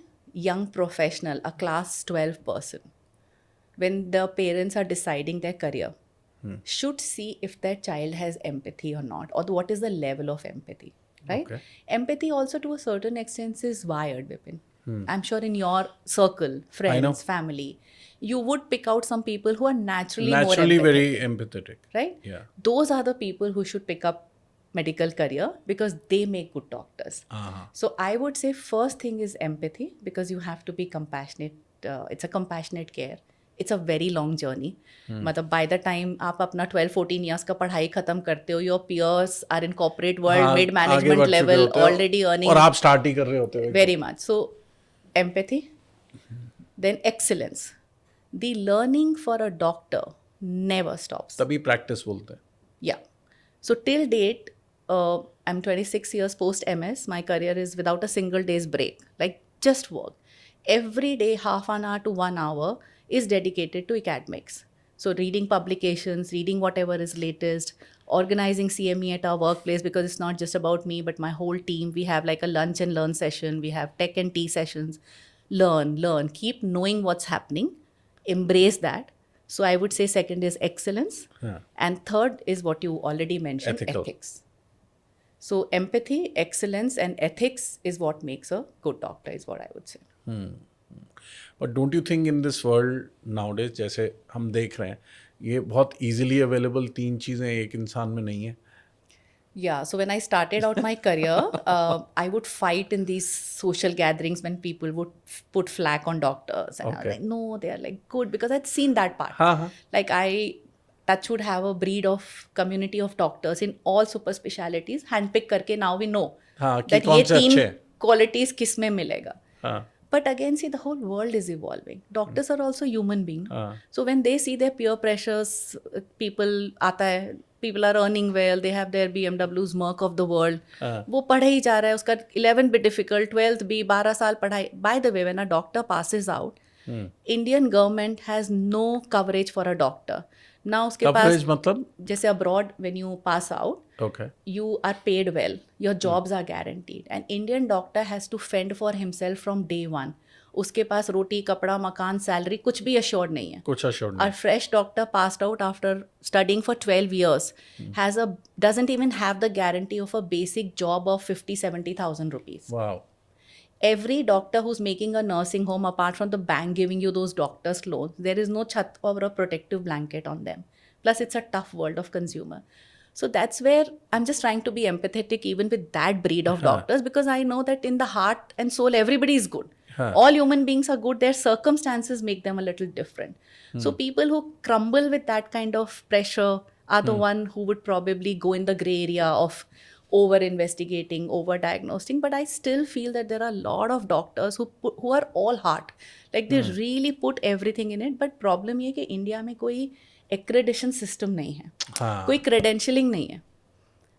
young professional, a class 12 person, when the parents are deciding their career, should see if their child has empathy or not, or what is the level of empathy, right? Okay. Empathy also to a certain extent is wired, Vipin. I'm sure in your circle, friends, family, you would pick out some people who are naturally more Naturally empathetic, very empathetic. right? Yeah. Those are the people who should pick up medical career because they make good doctors. So I would say first thing is empathy, because you have to be compassionate. It's a compassionate care. It's a very long journey. मतलब by the time आप अपना 12-14 years का पढ़ाई खत्म करते हो, your peers are in corporate world, हाँ, mid आगे बढ़ management चुके level, होते हो, already earning और आप स्टार्ट ही कर रहे होते हो. very much. So empathy, then excellence. The learning for a doctor never stops. तभी प्रैक्टिस बोलते हैं. Yeah. So till date, I'm 26 years post MS. My career is without a single day's break, like just work. Every day, half an hour to 1 hour is dedicated to academics. So reading publications, reading whatever is latest, organizing CME at our workplace, because it's not just about me, but my whole team. We have like a lunch and learn session. We have tech and tea sessions. Learn, keep knowing what's happening, embrace that. So I would say second is excellence. Yeah. And third is what you already mentioned, Ethical. ethics. So empathy, excellence, and ethics is what makes a good doctor, is what I would say. But don't you think in this world nowadays जैसे हम देख रहे हैं ये बहुत easily available 3 चीज़ें एक इंसान में नहीं है. Yeah, so when I started out my career, I would fight in these social gatherings when people would put flack on doctors. And I was Okay. like, no, they are like good, because I'd seen that part. हाँ. Like I touch would have a breed of community of doctors in all super specialities, handpick करके now we know हाँ, कि that कौन ये से अच्छे 3 हैं. qualities किस में मिलेगा. हाँ. But again, see, the whole world is evolving. Doctors are also human beings. हाँ. So when they see their peer pressures, people आता है, people are earning well, they have their BMWs, Merc of the world. वो पढ़े ही जा रहा है, उसका 11th भी difficult, 12th भी, 12 साल पढ़ाई. By the way, when a doctor passes out, Indian government has no coverage for a doctor. Now उसके पास कवरेज मतलब जैसे abroad when you pass out, okay you are paid well, your jobs are guaranteed. An Indian doctor has to fend for himself from day one. उसके पास रोटी कपड़ा मकान salary कुछ भी assured नहीं है. कुछ assured A नहीं. fresh doctor passed out after studying for 12 years doesn't even have the guarantee of a basic job of 50-70,000 rupees. Wow. Every doctor who's making a nursing home, apart from the bank giving you those doctor's loans, there is no chat or a protective blanket on them. Plus, it's a tough world of consumer. So that's where I'm just trying to be empathetic even with that breed of doctors, because I know that in the heart and soul, everybody is good. All human beings are good. Their circumstances make them a little different. So people who crumble with that kind of pressure are the one who would probably go in the gray area of over investigating, over diagnosing. But I still feel that there are a lot of doctors who are all heart, like they really put everything in it. But problem ये कि India में कोई accreditation system नहीं है, कोई credentialing नहीं है.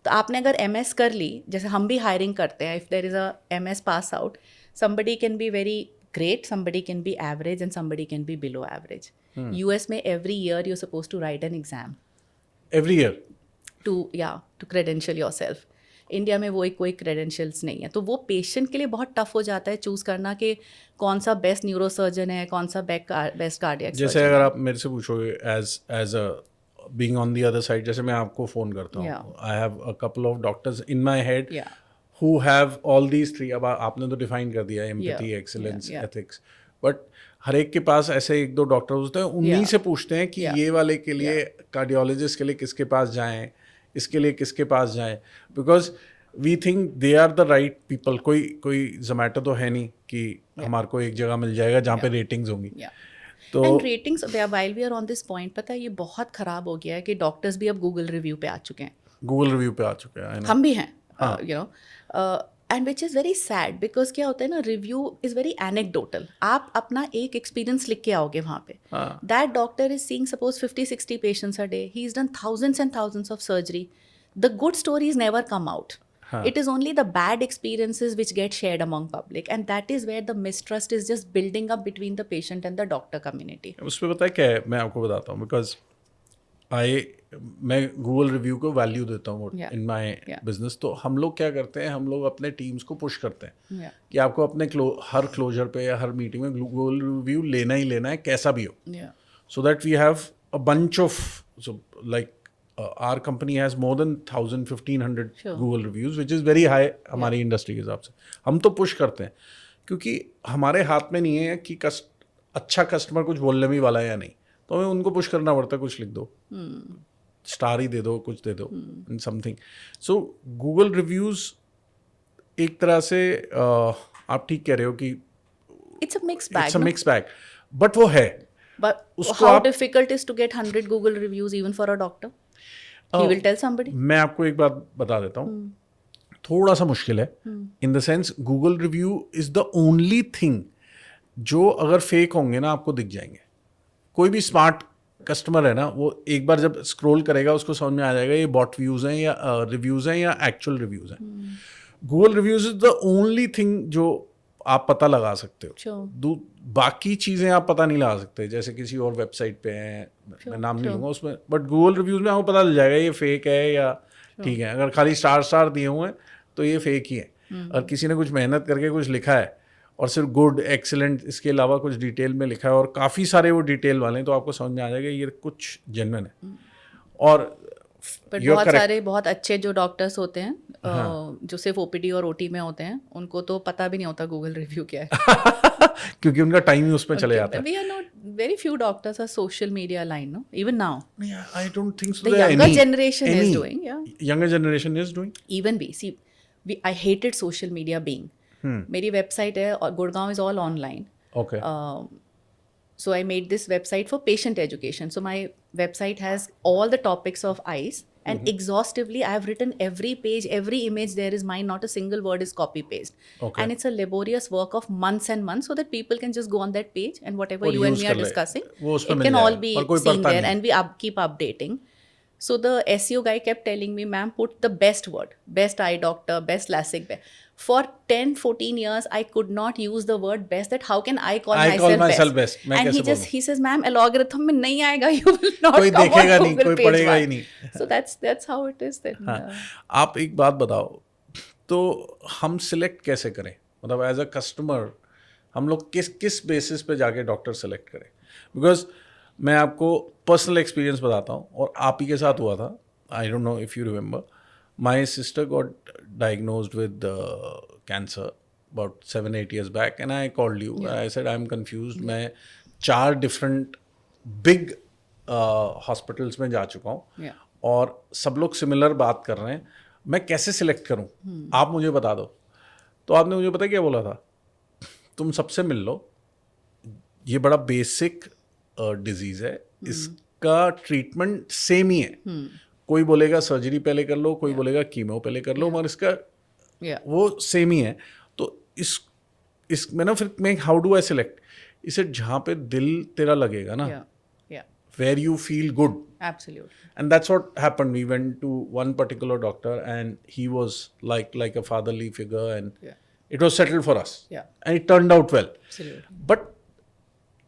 तो आपने अगर MS कर ली, जैसे हम भी hiring करते हैं, if there is a MS pass out, somebody can be very great, somebody can be average, and somebody can be below average. US में every year you're supposed to write an exam every year. to credential yourself. India में वो कोई credentials नहीं है, तो वो patient के लिए बहुत टफ हो जाता है चूज़ करना कि कौन सा बेस्ट न्यूरोसर्जन है, कौन सा बेस्ट कार्डियक. जैसे अगर आप मेरे से पूछोगे as a being on the other side, जैसे मैं आपको फ़ोन करता हूँ, I have a couple of doctors in my head who have all these 3. अब आपने तो डिफाइन कर दिया एम्पैथी, एक्सीलेंस, एथिक्स, बट हर एक के पास ऐसे 1-2 डॉक्टर्स होते हैं, उन्हीं से पूछते हैं कि ये वाले के लिए कार्डियोलॉजिस्ट के लिए किसके पास जाएं, इसके लिए किसके पास जाएं, because we think they are the right people. कोई जोमेटो तो है नहीं कि हमारे को एक जगह मिल जाएगा जहाँ पे रेटिंग्स होंगी. तो and ratings, while we are on this point, पता है ये बहुत ख़राब हो गया है कि डॉक्टर्स भी अब गूगल रिव्यू पे आ चुके हैं. गूगल रिव्यू पे आ चुके हैं, हम भी हैं, you know, and which is very sad, because क्या होता है ना, रिव्यू इज़ वेरी एनेक्डोटल. आप अपना एक एक्सपीरियंस लिख के आओगे वहाँ पे. That doctor is seeing suppose 50-60 patients a day, he is done thousands and thousands of surgery. The good stories never come out. It is only the bad experiences which get shared among public, and that is where the mistrust is just building up between the patient and the doctor community. उस पर पता है क्या है, मैं आपको बताता हूँ, बिकॉज मैं गूगल रिव्यू को वैल्यू देता हूँ इन माई बिजनेस. तो हम लोग क्या करते हैं, हम लोग अपने टीम्स को पुश करते हैं कि आपको अपने हर क्लोजर पे या हर मीटिंग में गूगल रिव्यू लेना ही लेना है, कैसा भी हो, so that we have a bunch of, like our company has more than 1,000-1,500 Google reviews, which is very high हमारी इंडस्ट्री के हिसाब से. हम तो पुश करते हैं क्योंकि हमारे हाथ में नहीं है कि अच्छा कस्टमर कुछ बोलने भी वाला है या नहीं, तो हमें उनको पुश करना पड़ता है. कुछ लिख दो, स्टार ही दे दो, कुछ दे दो, in something. So Google reviews एक तरह से आप ठीक कह रहे हो कि it's a mix bag, but वो है. But how difficult is to get 100 Google reviews even for a doctor? He will tell somebody. मैं आपको एक बात बता देता हूँ, थोड़ा सा मुश्किल है in the sense Google review is the only thing जो अगर फेक होंगे ना आपको दिख जाएंगे. कोई भी स्मार्ट कस्टमर है ना, वो एक बार जब स्क्रॉल करेगा उसको समझ में आ जाएगा ये बॉट व्यूज़ हैं या रिव्यूज़ हैं या एक्चुअल रिव्यूज़ हैं। Google reviews is the only thing जो आप पता लगा सकते हो। Sure. बाकी चीज़ें आप पता नहीं लगा सकते, जैसे किसी और वेबसाइट पे हैं, मैं नाम नहीं sure. लूँगा उसमें, बट गूगल रिव्यूज़ में आपको पता चल जाएगा ये फेक है या ठीक है। अगर खाली स्टार दिए हुए हैं तो ये फेक ही है। और किसी ने कुछ मेहनत करके कुछ लिखा है और सिर्फ गुड, एक्सीलेंट, इसके अलावा कुछ डिटेल में लिखा है और काफ़ी सारे वो डिटेल वाले हैं, तो आपको समझ में आ जाएगा ये कुछ जेन्युइन है। और बट you're बहुत correct. सारे बहुत अच्छे जो डॉक्टर्स होते हैं जो सिर्फ ओपीडी और ओटी में होते हैं, उनको तो पता भी नहीं होता गूगल रिव्यू क्या है। क्योंकि उनका टाइम ही उसमें चले जाता है। We are not, very few doctors are social media aligned, no? Even now. I don't think so. The there are younger any- generation is any doing, yeah. Younger generation is doing. Even we, see, I hated social media being. मेरी website है और Gurgaon is all online. Okay. So I made this website for patient education. So my website has all the topics of eyes, and exhaustively I have written every page, every image there is mine, not a single word is copy paste. Okay. And it's a laborious work of months and months, so that people can just go on that page and whatever और you and use me are कर ले। discussing, वो उसमें it mill can all जाएगा। be और कोई seen पढ़ता there, नहीं। and we keep updating. So the SEO guy kept telling me, ma'am, put the best word, best eye doctor, best LASIK. For 10-14 years, I could not use the word best. That how can I call myself best? मैं And कैसे he says, ma'am, algorithm में नहीं आएगा, you will not कोई come देखेगा on नहीं, Google कोई page पढ़ेगा one. ही नहीं। So that's how it is then. आप एक बात बताओ, तो हम सिलेक्ट कैसे करें? मतलब एज अ कस्टमर हम लोग किस बेसिस पे जाके डॉक्टर सेलेक्ट करें? बिकॉज मैं आपको पर्सनल एक्सपीरियंस बताता हूँ, और आप ही के साथ हुआ था। I don't know if you remember, my sister got diagnosed with cancer about 7-8 years back, and I called you. I said I'm confused. मैं 4 डिफरेंट बिग हॉस्पिटल्स में जा चुका हूँ Yeah. और सब लोग सिमिलर बात कर रहे हैं, मैं कैसे सिलेक्ट करूं? आप मुझे बता दो। तो आपने मुझे पता क्या बोला था? तुम सबसे मिल लो, ये बड़ा बेसिक डिजीज है, इसका ट्रीटमेंट सेम ही है। कोई बोलेगा सर्जरी पहले कर लो, कोई बोलेगा कीमो पहले कर लो, मगर इसका Yeah. वो सेम ही है। तो इस मैं ना फिर मैं हाउ डू आई सिलेक्ट इसे? जहाँ पे दिल तेरा लगेगा ना, Yeah. Yeah. where you feel good. Absolutely. And that's what happened. We went to one particular doctor and he was like a fatherly figure, and Yeah. it was settled for us. Yeah. And it turned out well. Absolutely. But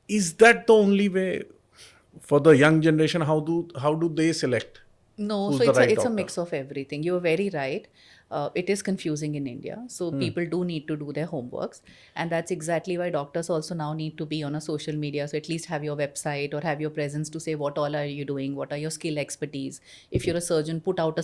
is that the only way for the young generation? How do they select? No, Who's so the it's right a doctor? mix of everything. You're very right. It is confusing in India, so people do need to do their homeworks, and that's exactly why doctors also now need to be on a social media. So at least have your website or have your presence to say what all are you doing, what are your skill expertise. If you're a surgeon, put out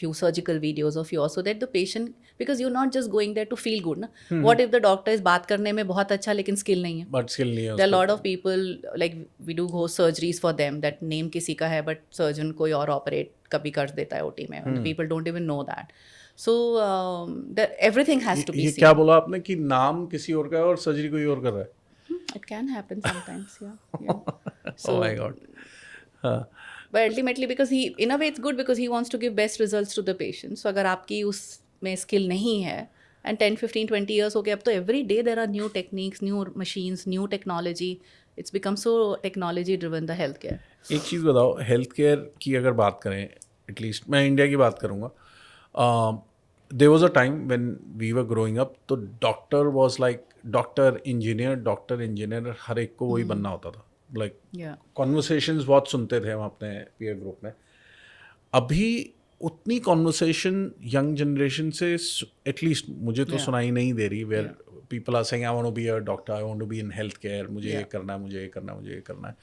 few surgical videos of yours, so that the patient, because you're not just going there to feel good, na? What if the doctor is बात करने में बहुत अच्छा लेकिन skill नहीं है? But skill नहीं है There are a उसका। lot of people, like we do go surgeries for them that name किसी का है but surgeon कोई और operate कभी कर देता है OT में, and people don't even know that. So everything has to be ये seen. क्या बोला आपने कि नाम किसी और का है और सर्जरी कोई और कर रहा है? It can happen sometimes, yeah. So, Oh my God. हाँ। but ultimately, because he, in a way, it's good because he wants to give best results to the patient. So अगर आपकी उसमें skill नहीं है, and 10, 15, 20 years हो गए, अब तो every day there are new techniques, new machines, new technology. It's become so technology driven, the healthcare. एक चीज़ बताओ, हेल्थ केयर की अगर बात करें, एटलीस्ट मैं इंडिया की बात करूँगा, there was a time when we were growing up, तो doctor was like doctor engineer, हर एक को वही बनना होता था। Like Yeah. कॉन्वर्सेशंस बहुत सुनते थे हम अपने पीयर ग्रुप में। अभी उतनी कॉन्वर्सेशन यंग जनरेशन से एटलीस्ट मुझे तो Yeah. सुनाई नहीं दे रही, where people are saying I want to be a doctor, I want to be in health care, मुझे ये Yeah. करना है, मुझे ये करना है, मुझे ये करना है।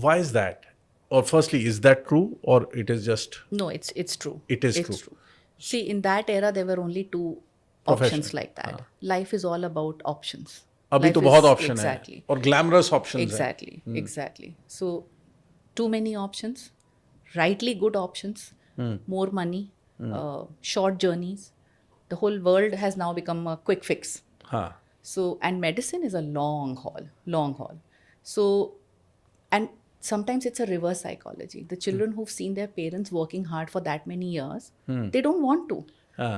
Why is that? Or firstly, is that true or it is just No, it's true. It is it's true. See, in that era, there were only two Profession. options like that. Life is all about options. अभी Life तो is- बहुत option exactly. है और glamorous option है। Exactly, exactly. So, too many options, rightly good options, more money, short journeys. The whole world has now become a quick fix. हाँ, So, and medicine is a long haul. So, and sometimes it's a reverse psychology. The children who've seen their parents working hard for that many years, they don't want to.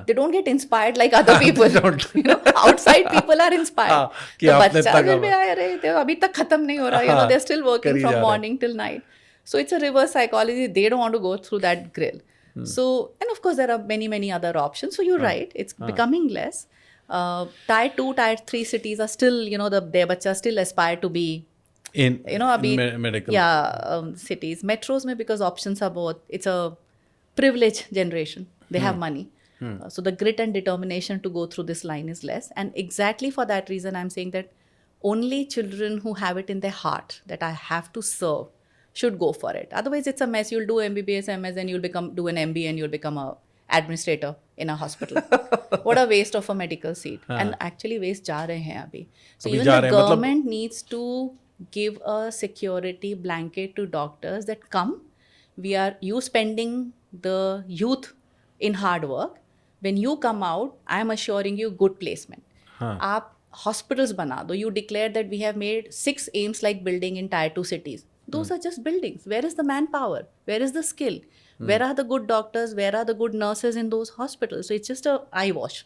they don't get inspired like other people. You know, outside people are inspired. कि तो आपने बच्चा इतना फिर भी कमा- आया रहे थे, अभी तक खत्म नहीं हो रहा. You know, they're still working करी जा from रहे हैं. morning till night. So it's a reverse psychology. They don't want to go through that grill. So, and of course, there are many other options. So you're right. It's becoming less. Tier 2, Tier 3 cities are still, you know, their bachas still aspire to be, in you know, abhi, medical. cities. Metros mein, because options are both, it's a privileged generation. They have money. So the grit and determination to go through this line is less. And exactly for that reason, I'm saying that only children who have it in their heart that I have to serve should go for it. Otherwise, it's a mess. You'll do MBBS, MS, and you'll do an MBA, and you'll become a administrator in a hospital. What a waste of a medical seat. And actually waste जा रहे हैं अभी. So अभी even जा the रहे हैं, मतलब- government needs to give a security blanket to doctors that come. You spending the youth in hard work. When you come out, I am assuring you good placement. आप hospitals बना दो. You declare that we have made 6 AIIMS-like building in Tier 2 cities. Those are just buildings. Where is the manpower? Where is the skill? Where are the good doctors? Where are the good nurses in those hospitals? So it's just a eyewash.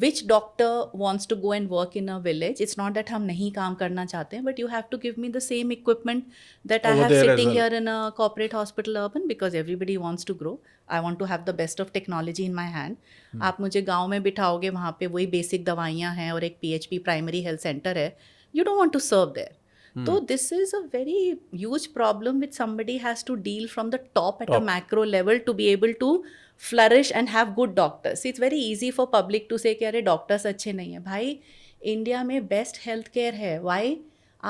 Which doctor wants to go and work in a village? It's not that हम नहीं काम करना चाहते हैं, but you have to give me the same equipment that I Over have there as sitting well. here in a corporate hospital urban, because everybody wants to grow. I want to have the best of technology in my hand. आप मुझे गांव में बिठाओगे, वहाँ पे वही basic दवाइयाँ हैं और एक PHP प्राइमरी हेल्थ सेंटर है. You don't want to serve there. So this is a very huge problem which somebody has to deal from the top at a macro level to be able to flourish and have good doctors. See, it's very easy for public to say कि अरे doctors अच्छे नहीं हैं. भाई India में best health care है. Y?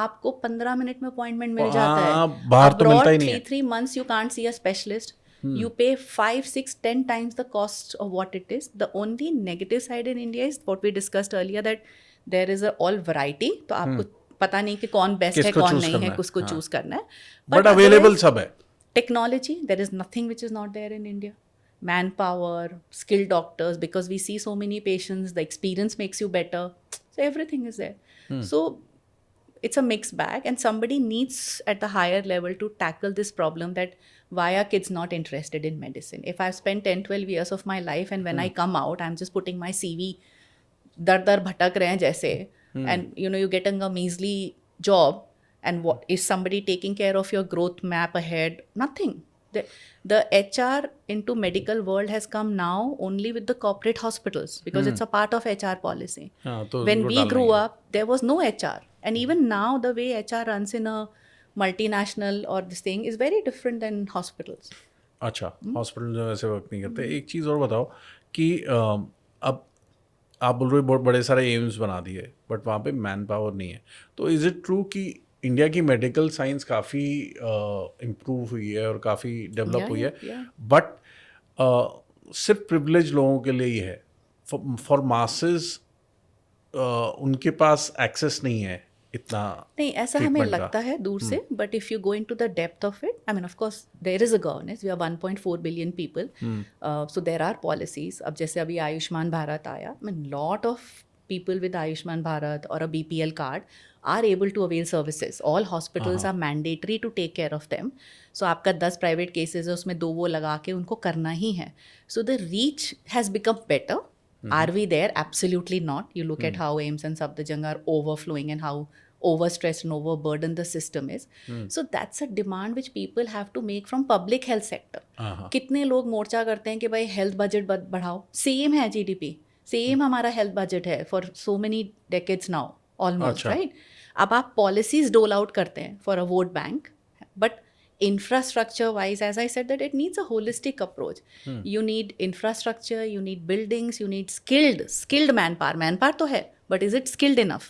आपको 15 minute में अपॉइंटमेंट मिल जाता है. बाहर तो मिलता ही नहीं है. 3 months you can't see a specialist. You pay 5, 6, 10 times the cost of what it is. The only negative side in India is what we discussed earlier, that there is a all variety. तो आपको पता नहीं कि कौन best है, कौन नहीं है, किसको चूज करना है. बट अवेलेबल सब है. Technology, there is nothing which is not there in India. Manpower, skilled doctors, because we see so many patients, the experience makes you better. So everything is there. So it's a mixed bag, and somebody needs at the higher level to tackle this problem, that why are kids not interested in medicine? If I've spent 10, 12 years of my life and when I come out, I'm just putting my CV, dar bhatak rahe hain jaise, and you know, you're getting a measly job, and what is somebody taking care of your growth map ahead? Nothing. The HR into medical world has come now only with the corporate hospitals, because it's a part of HR policy. तो When उनको we डालना grew ही है. up, there was no HR. And even now, the way HR runs in a multinational or this thing is very different than hospitals. अच्छा, hospital जो वैसे work नहीं करते. एक चीज़ और बताओ कि अब आप बोल रहे हो बहुत बड़े सारे एम्स बना दिए, बट वहाँ पे मैन पावर नहीं है. तो इज़ इट ट्रू कि इंडिया की मेडिकल साइंस काफ़ी इम्प्रूव हुई है और काफ़ी डेवलप हुई है, बट सिर्फ प्रिविलेज लोगों के लिए ही है? फॉर मासेस उनके पास एक्सेस नहीं है इतना. नहीं, ऐसा हमें लगता है दूर से, but if you go into the depth of it, I mean of course there is a governance. We are 1.4 billion people, so there are policies. अब जैसे अभी आयुष्मान भारत आया, I mean lot of people with Ayushman Bharat or a BPL card are able to avail services. All hospitals are mandatory to take care of them. So आपका 10 private cases है, उसमें 2 वो लगा के उनको करना ही है. So the reach has become better. Are we there? Absolutely not. You look at how AIIMS and Safdarjung are overflowing and how overstressed and overburdened the system is. So that's a demand which people have to make from public health sector. कितने लोग मोर्चा करते हैं कि भाई health budget बढ़ाओ. Same है GDP. Same हमारा health budget है for so many decades now almost, right? अब आप पॉलिसीज डोल आउट करते हैं for a vote bank, but infrastructure wise, as I said, that it needs a holistic approach. You need infrastructure, you need buildings, you need skilled manpower तो है, but is it skilled enough?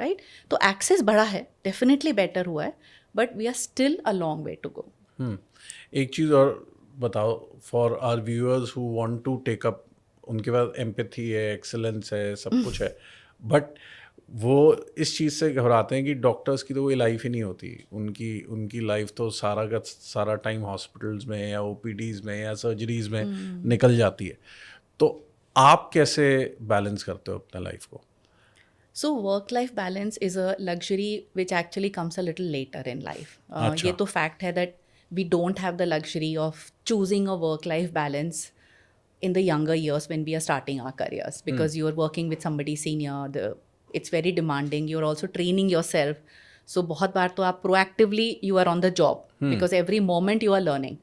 Right? तो access बढ़ा है, definitely better हुआ है, but we are still a long way to go. एक चीज़ और बताओ, for our viewers who want to take up, उनके पास एम्पैथी है, एक्सेलेंस है, सब कुछ है, बट वो इस चीज़ से घबराते हैं कि डॉक्टर्स की तो कोई लाइफ ही नहीं होती. उनकी लाइफ तो सारा का सारा टाइम हॉस्पिटल्स में या OPDs में या सर्जरीज में निकल जाती है. तो आप कैसे बैलेंस करते हो अपने लाइफ को? So work-life balance is a luxury which actually comes a little later in life. ये तो fact है that we don't have the luxury of choosing a work-life balance in the younger years when we are starting our careers, because you are working with somebody senior. It's very demanding. You're also training yourself. So बहुत बार तो आप proactively you are on the job, because every moment you are learning.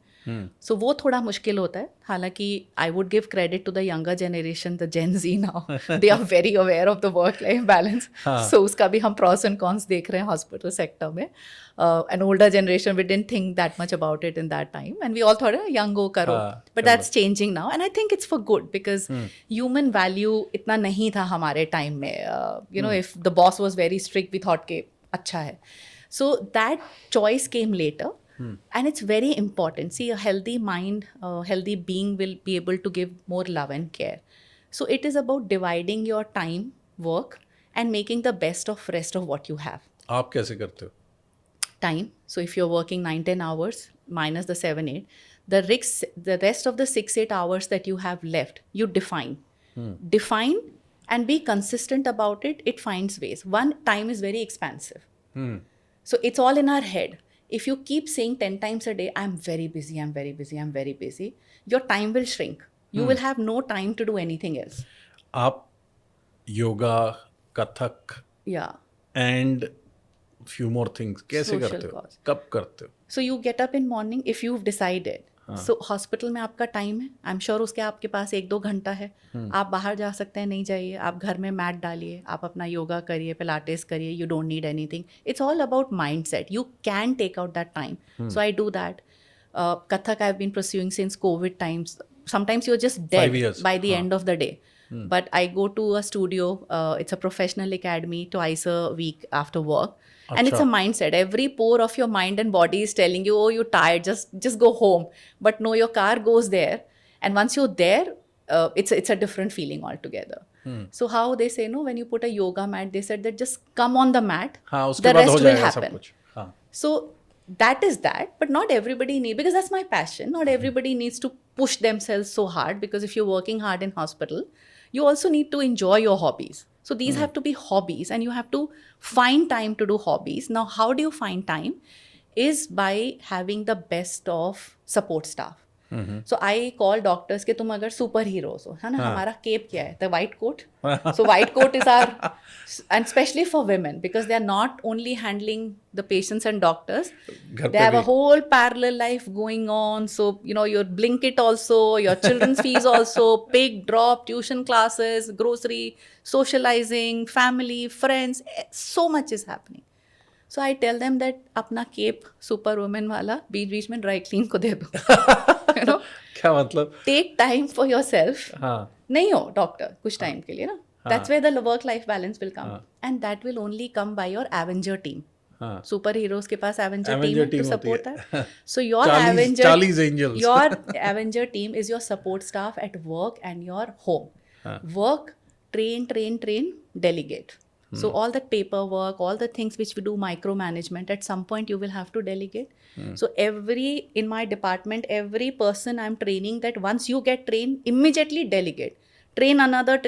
So वो थोड़ा मुश्किल होता है. हालांकि I would give credit to the younger generation, the Gen Z now. They are very aware of the work-life balance. So उसका भी हम pros and cons देख रहे हैं hospital sector में. An older generation, we didn't think that much about it in that time, and we all thought, young go karo. But that's changing now, and I think it's for good, because human value इतना नहीं था हमारे time में. You know, if the boss was very strict, we thought के अच्छा है. So that choice came later. And it's very important. See, a healthy mind, a healthy being will be able to give more love and care. So it is about dividing your time, work, and making the best of rest of what you have. आप कैसे करते हो? Time. So if you're working 9-10 hours minus the 7-8, the rest of the 6-8 hours that you have left, you define. Define and be consistent about it. It finds ways. One, time is very expansive. So it's all in our head. If you keep saying 10 times a day, I'm very busy, I'm very busy, I'm very busy, your time will shrink. You will have no time to do anything else. आप yoga, Kathak Yeah. and few more things कैसे Social करते हो? cause. कब करते हो? So you get up in morning if you've decided. So hospital में आपका time है, आई एम श्योर उसके आपके पास 1-2 घंटा है. आप बाहर जा सकते हैं, नहीं जाइए. आप घर में मैट डालिए, आप अपना योगा करिए, पिलाटेस करिए. You don't need anything. It's all about mind set. You can take out that time. So I do that. Kathak I've been pursuing since COVID times. Sometimes you're just 5 dead years. by the end of the day. But I go to a studio. It's a professional academy twice a week after work. And it's a mindset. Every pore of your mind and body is telling you, oh, you're tired, just go home. But no, your car goes there. And once you're there, it's a different feeling altogether. So how they say, no, when you put a yoga mat, they said that just come on the mat, हाँ, उसके the बाद हो rest will जाएगा सब happen. कुछ. हाँ. So that is that, but not everybody needs, because that's my passion. Not everybody needs to push themselves so hard, because if you're working hard in hospital, you also need to enjoy your hobbies. So these have to be hobbies, and you have to find time to do hobbies. Now, how do you find time? Is by having the best of support staff. So I call doctors कि तुम अगर super heroes हो, है ना, हमारा cap क्या है? The white coat. So white coat is our, and especially for women, because they are not only handling the patients and doctors, they have a whole parallel life going on. So you know, your Blinkit also, your children's fees also, pick, drop, tuition classes, grocery, socializing, family, friends, so much is happening. So I tell them that अपना cap super women वाला बीच बीच में dry clean को दे दो. You know, क्या मतलब? take time for yourself. हाँ. नहीं हो डॉक्टर कुछ टाइम के लिए ना. That's where the work life balance will come, and that will only come by your Avenger team. Super heroes के पास Avenger team है to support that. So your Charlie's Angels. your Avenger team is your support staff at work and your home. Work, train, delegate. So all that paperwork, all the things which we do micromanagement, at some point you will have to delegate. So in my department, every person I'm training, that once you get trained, immediately delegate. Train another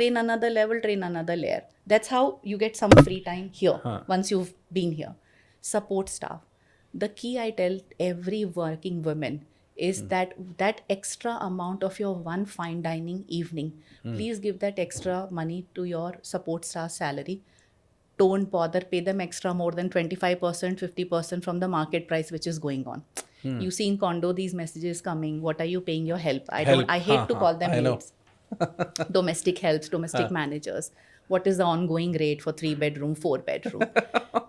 level, train another layer. That's how you get some free time here, once you've been here. Support staff. The key I tell every working woman is that extra amount of your one fine dining evening, please give that extra money to your support staff salary. Don't bother, pay them extra more than 25%, 50% from the market price which is going on. You see in condo these messages coming, what are you paying your help? I hate to call them maids. Domestic helps, domestic managers. What is the ongoing rate for 3-bedroom, 4-bedroom?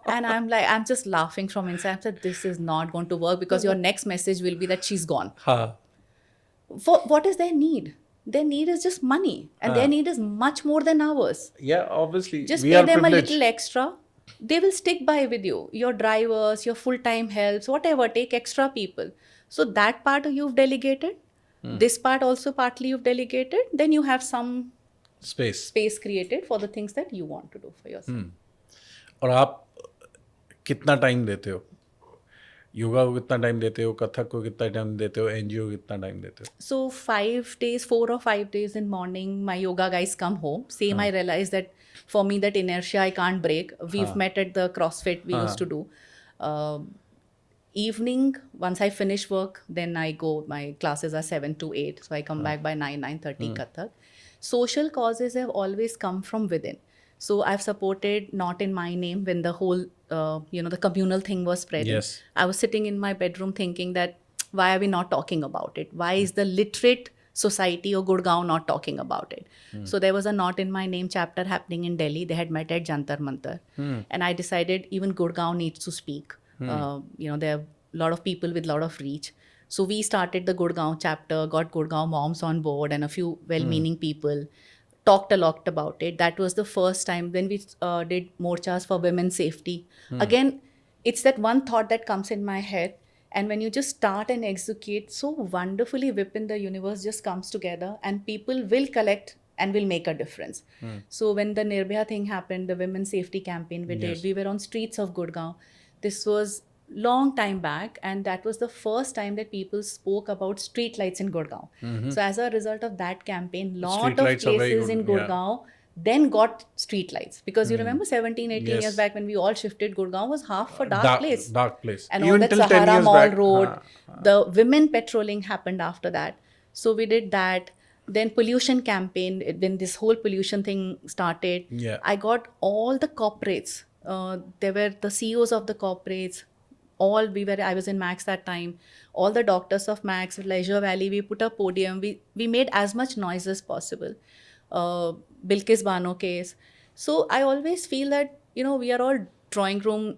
And I'm just laughing from inside. I said, this is not going to work, because your next message will be that she's gone. What is their need? Their need is just money, and their need is much more than ours. Yeah, obviously. Just pay them a little extra. They will stick by with you. Your drivers, your full-time helps, whatever, take extra people. So that part you've delegated. This part also partly you've delegated. Then you have some space created for the things that you want to do for yourself. और आप कितना time देते हो? योगा को कितना time देते हो? कथक को कितना टाइम देते हो? एनजीओ को कितना टाइम देते हो? So 4 or 5 days in morning, my yoga guys come home. Same, I realized that for me, that inertia I can't break. We've met at the CrossFit we used to do. evening, once I finish work, then I go, my classes are 7 to 8, so I come back by 9:30 Kathak. Social causes have always come from within. So I've supported Not in My Name when the whole the communal thing was spreading. Yes. I was sitting in my bedroom thinking that why are we not talking about it? Why is the literate society or Gurgaon not talking about it? So there was a Not in My Name chapter happening in Delhi. They had met at Jantar Mantar, and I decided even Gurgaon needs to speak. There are a lot of people with a lot of reach. So we started the Gurgaon chapter, got Gurgaon moms on board and a few well-meaning people, talked a lot about it. That was the first time when we did morchas for women's safety. Again, it's that one thought that comes in my head, and when you just start and execute so wonderfully, Vipin, the universe just comes together and people will collect and will make a difference. So when the Nirbhaya thing happened, the women's safety campaign we did, we were on streets of Gurgaon. This was long time back, and that was the first time that people spoke about street lights in Gurgaon. So as a result of that campaign, lot Street of lights are very places good, in Gurgaon then got street lights, because you remember 17-18 Yes. years back when we all shifted, Gurgaon was half a dark place. Dark place. And Even all that till 10 Sahara years Mall back, Road, the women patrolling happened after that. So we did that. Then pollution campaign, when this whole pollution thing started, Yeah. I got all the corporates. There were the CEOs of the corporates. I was in Max that time. All the doctors of Max, Leisure Valley, we put a podium. We made as much noise as possible. Bilkis Bano case. So I always feel that, we are all drawing room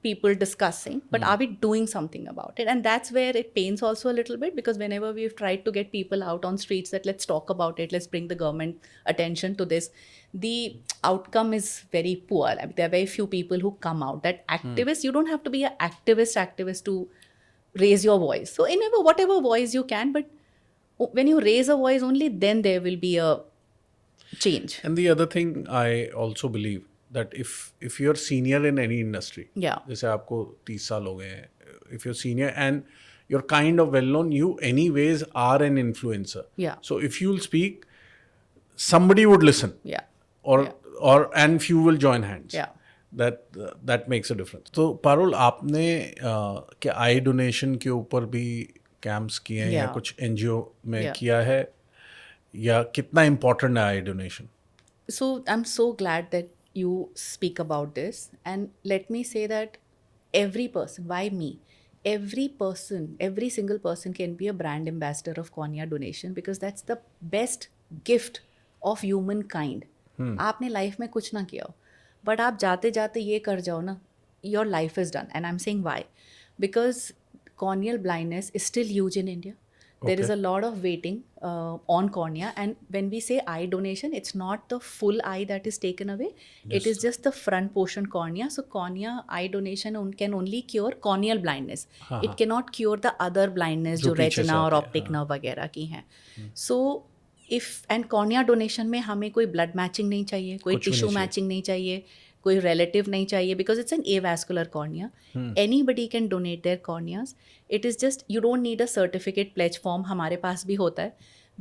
people discussing, but are we doing something about it? And that's where it pains also a little bit, because whenever we've tried to get people out on streets that let's talk about it, let's bring the government attention to this, the outcome is very poor. I mean, there are very few people who come out. That activists, you don't have to be an activist to raise your voice. So whatever voice you can, but when you raise a voice, only then there will be a change. And the other thing I also believe that if you're senior in any industry, Yeah. जैसे आपको 30 साल हो गए हैं, if you're senior and you're kind of well known, you anyways are an influencer. Yeah. So if you'll speak, somebody would listen, Yeah. and few will join hands. Yeah. That makes a difference. तो पारुल, आपने क्या आई donation के ऊपर भी camps किए हैं या Yeah. कुछ एनजीओ में Yeah. किया है, या कितना इम्पोर्टेंट है आई donation? So I'm so glad that you speak about this. And let me say that every person, why me? Every single person can be a brand ambassador of Konya Donation, because that's the best gift of humankind. आपने life में कुछ ना किया हो, but आप जाते जाते ये कर जाओ ना, your life is done. And I'm saying why? Because corneal blindness is still huge in India. There is a lot of waiting on cornea, and when we say eye donation, it's not the full eye that is taken away. It is just the front portion cornea. So cornea eye donation can only cure corneal blindness. It cannot cure the other blindness जो पीछे से retina और आती है, optic nerve वगैरह की हैं. So and cornea donation में हमें कोई blood matching नहीं चाहिए, कोई कुछ भी tissue नहीं चाहिए. matching नहीं चाहिए, कोई relative नहीं चाहिए, because it's an avascular cornea. Anybody can donate their corneas. It is just, you don't need a certificate pledge form. हमारे पास भी होता है,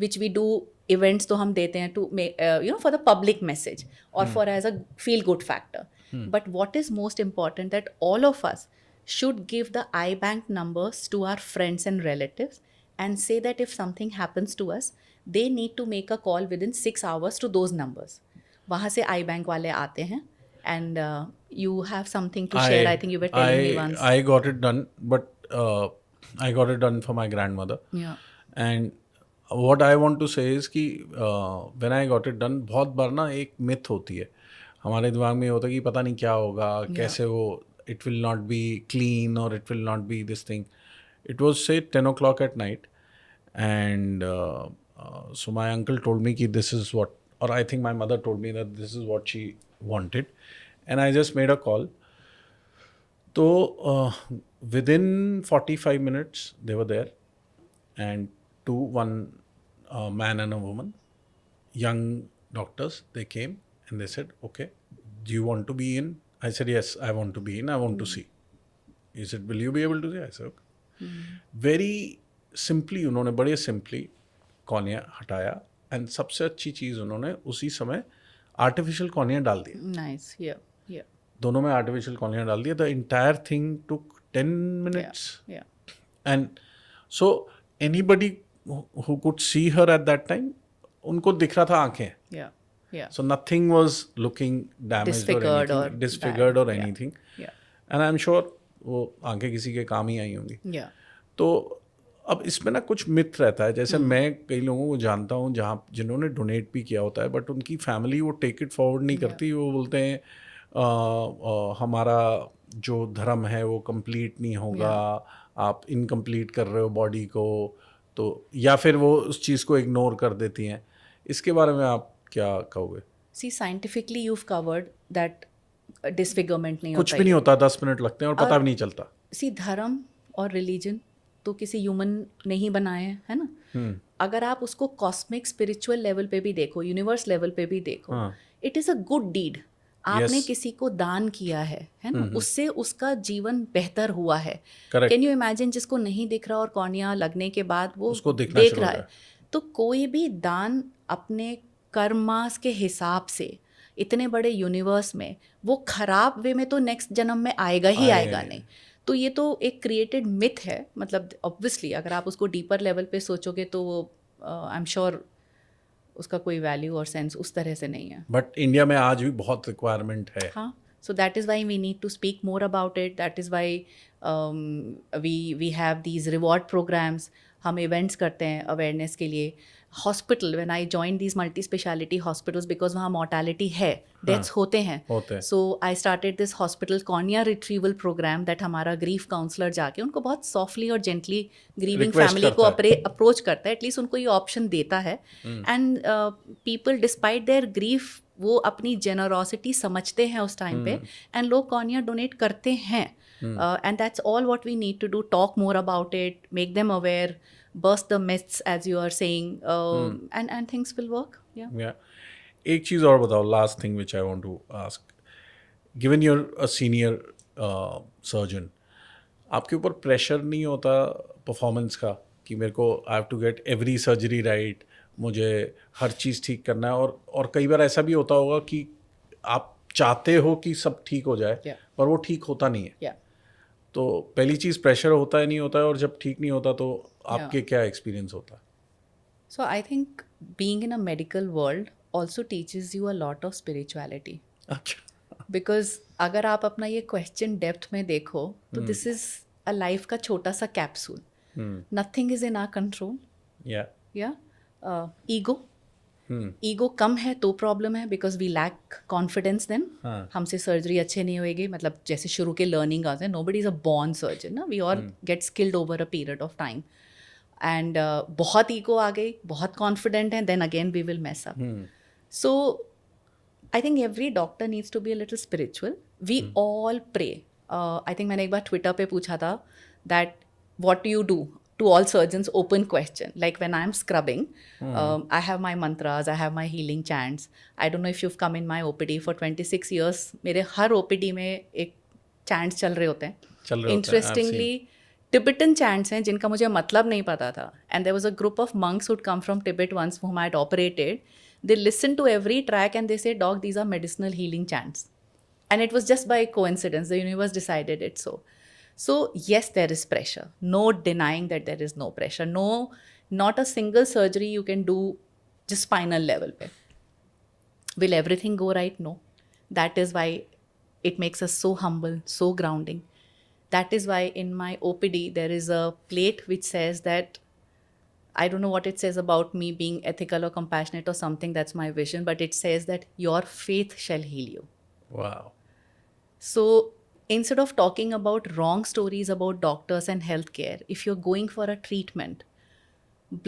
which we do events तो हम देते हैं to make, for the public message or for as a feel good factor. But what is most important, that all of us should give the eye bank numbers to our friends and relatives and say that if something happens to us, they need to make a call within 6 hours to those numbers. वहाँ से eye bank वाले आते हैं. And you have something to share. I think you were telling me once. I got it done, but I got it done for my grandmother. Yeah. And what I want to say is कि when I got it done, बहुत बार ना एक myth होती है हमारे दिमाग में, होता है कि पता नहीं क्या होगा, कैसे वो, it will not be clean or it will not be this thing. It was say 10 o'clock at night, and so my uncle told me कि this is what, or I think my mother told me that this is what she wanted, and I just made a call. So within 45 minutes they were there, and one man and a woman, young doctors, they came and they said, okay, do you want to be in? I said, yes, I want to be in, I want to see. He said, will you be able to see? I said, okay. Very simply उन्होंने बड़े simply cornea हटाया, and सबसे अच्छी चीज़ उन्होंने उसी समय artificial cornea डाल दिया. Nice. Yeah. Yeah. दोनों में आर्टिफिशियल कॉर्निया डाल दिया. The entire thing took 10 minutes. Yeah. And so anybody who could see her at that time, उनको दिख रहा था आंखें. Yeah. Yeah. So nothing was looking damaged Disfigured or or anything, disfigured bad. or Yeah. anything. Yeah. And I'm sure वो आंखें किसी के काम ही आई होंगी. Yeah. तो अब इसमें ना कुछ मिथ रहता है. जैसे मैं कई लोगों को जानता हूँ जिन्होंने डोनेट भी किया होता है, बट उनकी फैमिली वो टेक इट फॉरवर्ड नहीं करती. वो बोलते हैं हमारा जो धर्म है वो कंप्लीट नहीं होगा, आप इनकम्प्लीट कर रहे हो बॉडी को, तो या फिर वो उस चीज़ को इग्नोर कर देती हैं. इसके बारे में आप क्या कहोगे? See, scientifically you've covered that disfigurement नहीं कुछ होता भी नहीं है. होता, 10 मिनट लगते हैं और पता भी नहीं चलता. See, धर्म और रिलीजन तो किसी ह्यूमन ने ही बनाए हैं, है ना. अगर आप उसको कॉस्मिक स्पिरिचुअल लेवल पे भी देखो, यूनिवर्स लेवल पे भी देखो, it is a good deed. आपने किसी को दान किया है ना, उससे उसका जीवन बेहतर हुआ है. कैन यू इमेजिन जिसको नहीं दिख रहा और कॉर्निया लगने के बाद वो उसको दिखना देख शुरू रहा हो है. तो कोई भी दान अपने कर्मास के हिसाब से इतने बड़े यूनिवर्स में वो खराब वे में तो नेक्स्ट जन्म में आएगा ही आएगा नहीं. तो ये तो एक क्रिएटेड मिथ है. मतलब ऑब्वियसली अगर आप उसको डीपर लेवल पे सोचोगे तो वो आई एम श्योर उसका कोई वैल्यू और सेंस उस तरह से नहीं है. बट इंडिया में आज भी बहुत रिक्वायरमेंट है. हाँ, so that is why we need to speak more about it. That is why we have these reward programs. हम इवेंट्स करते हैं अवेयरनेस के लिए. Hospital, when I join these multi specialty hospitals, because वहाँ mortality है, deaths होते हैं. So I started this hospital cornea retrieval program that हमारा ग्रीफ काउंसलर जाके उनको बहुत सॉफ्टली और जेंटली ग्रीविंग फैमिली को अप्रोच करता है. एटलीस्ट उनको ये ऑप्शन देता है. And people despite their grief वो अपनी जेनरोसिटी समझते हैं उस टाइम पे, एंड लोग कॉर्निया डोनेट करते हैं. And that's all what we need to do. Talk more about it, make them aware, burst the myths as you are saying, and things will work. Yeah. एक चीज़ और बताओ, last thing which I want to ask. Given you're a senior surgeon, आपके ऊपर pressure नहीं होता performance का कि मेरे को I have to get every surgery right, मुझे हर चीज़ ठीक करना है? और कई बार ऐसा भी होता होगा कि आप चाहते हो कि सब ठीक हो जाए, पर वो ठीक होता नहीं है. तो पहली चीज़ प्रेशर होता है नहीं होता है, और जब ठीक नहीं होता तो आपके क्या एक्सपीरियंस होता है? So I think being in a medical world also teaches you a lot of spirituality. अच्छा. Because अगर आप अपना ये क्वेश्चन डेप्थ में देखो तो दिस इज अ लाइफ का छोटा सा capsule. Nothing is in our control. Ego ego कम है तो प्रॉब्लम है, because we lack confidence. Then हमसे सर्जरी अच्छे नहीं होएगी. मतलब जैसे शुरू के लर्निंग आते हैं, nobody is a born surgeon ना, we all get skilled over a period of time. And बहुत ईगो आ गई, बहुत कॉन्फिडेंट है, then again we will mess up. So I think every doctor needs to be a little spiritual. We all pray. I think मैंने एक बार Twitter पे पूछा था that what do you do to all surgeons, open question. Like when I'm scrubbing, I have my mantras, I have my healing chants. I don't know if you've come in my OPD for 26 years. मेरे हर OPD में एक chants चल रहे होते हैं. Interestingly, Tibetan chants हैं जिनका मुझे मतलब नहीं पता था. And there was a group of monks who'd come from Tibet once whom I had operated. They listened to every track and they say, "Doc, these are medicinal healing chants." And it was just by coincidence. The universe decided it so. So yes, there is pressure. No denying that there is no pressure. No, not a single surgery you can do just spinal level pe. Will everything go right? No. That is why it makes us so humble, so grounding. That is why in my OPD there is a plate which says that, I don't know what it says about me being ethical or compassionate or something, that's my vision, but it says that your faith shall heal you. Wow. So instead of talking about wrong stories about doctors and healthcare, if you're going for a treatment,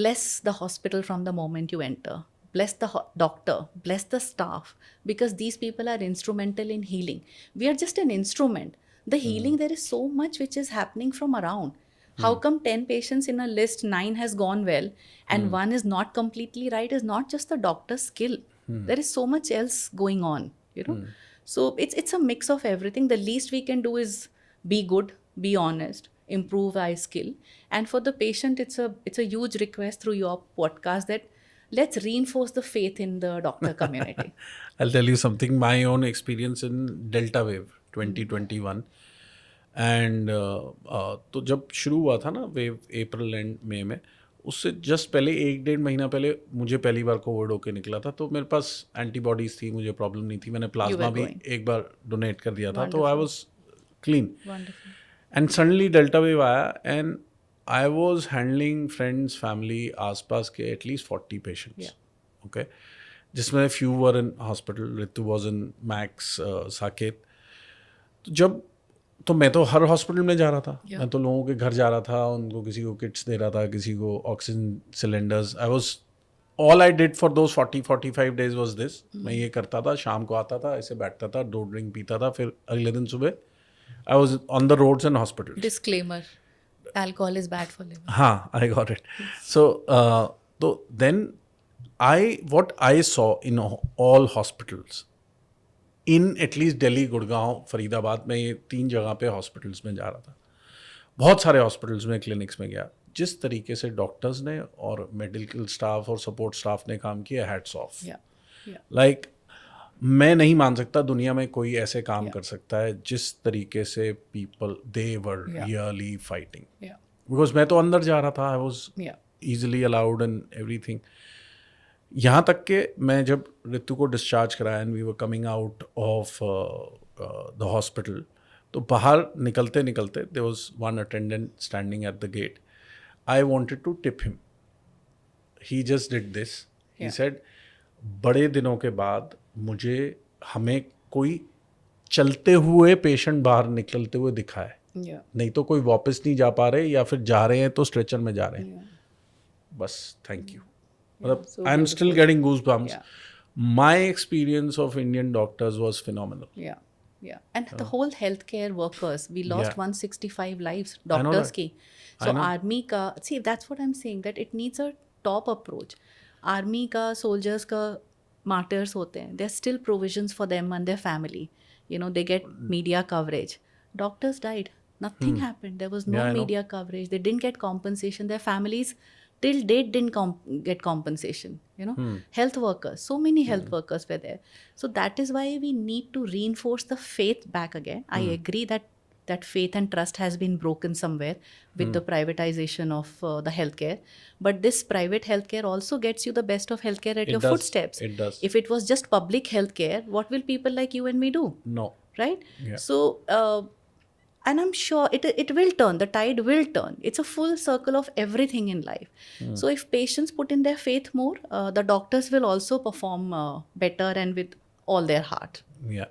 bless the hospital from the moment you enter. Bless the doctor, bless the staff, because these people are instrumental in healing. We are just an instrument. The healing, there is so much which is happening from around. How come 10 patients in a list, 9 has gone well and 1 is not completely right, is not just the doctor's skill. There is so much else going on, you know. So it's a mix of everything. The least we can do is be good, be honest, improve our skill. And for the patient, it's a huge request through your podcast that let's reinforce the faith in the doctor community. I'll tell you something, my own experience in Delta Wave 2021 and तो जब शुरू हुआ था ना wave April and मई में, उससे just पहले 1-1.5 महीना पहले मुझे पहली बार कोविड होके निकला था, तो मेरे पास एंटीबॉडीज़ थी, मुझे प्रॉब्लम नहीं थी, मैंने प्लाज्मा भी going. एक बार डोनेट कर दिया था, तो I was clean. Wonderful. And suddenly delta wave आया and I was handling friends family आसपास के एटलीस्ट 40 पेशेंट्स, ओके, जिसमें few were in hospital. Ritu was in Max Saket. तो मैं तो हर हॉस्पिटल में जा रहा था, मैं तो लोगों के घर जा रहा था, उनको किसी को किट्स दे रहा था, किसी को oxygen cylinders. All I did for those 40-45 days was this. मैं ये करता था, शाम को आता था, ऐसे बैठता था, 2 ड्रिंक पीता था, फिर अगले दिन सुबह I was on the roads and hospital. Disclaimer, alcohol is bad for liver. हाँ, I got it. So then what I saw in all hospitals, in at least Delhi, Gurgaon, Faridabad में, ये 3 जगह पे हॉस्पिटल्स में जा रहा था, बहुत सारे हॉस्पिटल्स में, क्लिनिक्स में गया. जिस तरीके से डॉक्टर्स ने और मेडिकल स्टाफ और सपोर्ट स्टाफ ने काम किया, हैट्स ऑफ. लाइक मैं नहीं मान सकता दुनिया में कोई ऐसे काम कर सकता है जिस तरीके से people they were really fighting. Because मैं तो अंदर जा रहा था, I was easily allowed and everything. यहाँ तक कि मैं जब ऋतु को डिस्चार्ज कराया and we were coming out of the hospital, तो बाहर निकलते निकलते there was one attendant standing at the gate. I wanted to tip him. He just did this. He said, बड़े दिनों के बाद हमें कोई चलते हुए पेशेंट बाहर निकलते हुए दिखा है. नहीं तो कोई वापस नहीं जा पा रहे, या फिर जा रहे हैं तो स्ट्रेचर में जा रहे हैं. बस थैंक यू. मतलब I am still getting goose bumps. My experience of Indian doctors was phenomenal. And the whole healthcare workers, we lost 165 lives, doctors ki. So army ka, see, that's what I'm saying, that it needs a top approach. Army ka, soldiers ka, martyrs hote hain. There's still provisions for them and their family. You know, they get media coverage. Doctors died. Nothing happened. There was no media coverage. They didn't get compensation. Their families till date didn't get compensation. You know, health workers, so many health workers were there. So that is why we need to reinforce the faith back again. I agree that faith and trust has been broken somewhere with the privatization of the healthcare. But this private healthcare also gets you the best of healthcare at your footsteps. It does. If it was just public healthcare, what will people like you and me do? No. Right? So, and I'm sure it will turn, the tide will turn. It's a full circle of everything in life. So if patients put in their faith more, the doctors will also perform better and with all their heart. Yeah.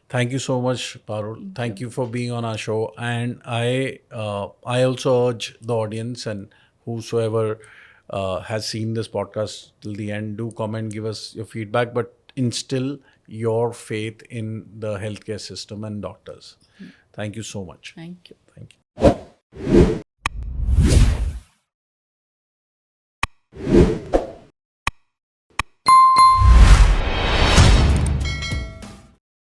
Thank you so much, Parul. Thank you for being on our show. And I also urge the audience and whosoever has seen this podcast till the end, do comment, give us your feedback, but instill your faith in the healthcare system and doctors. Thank you so much. Thank you. Thank you.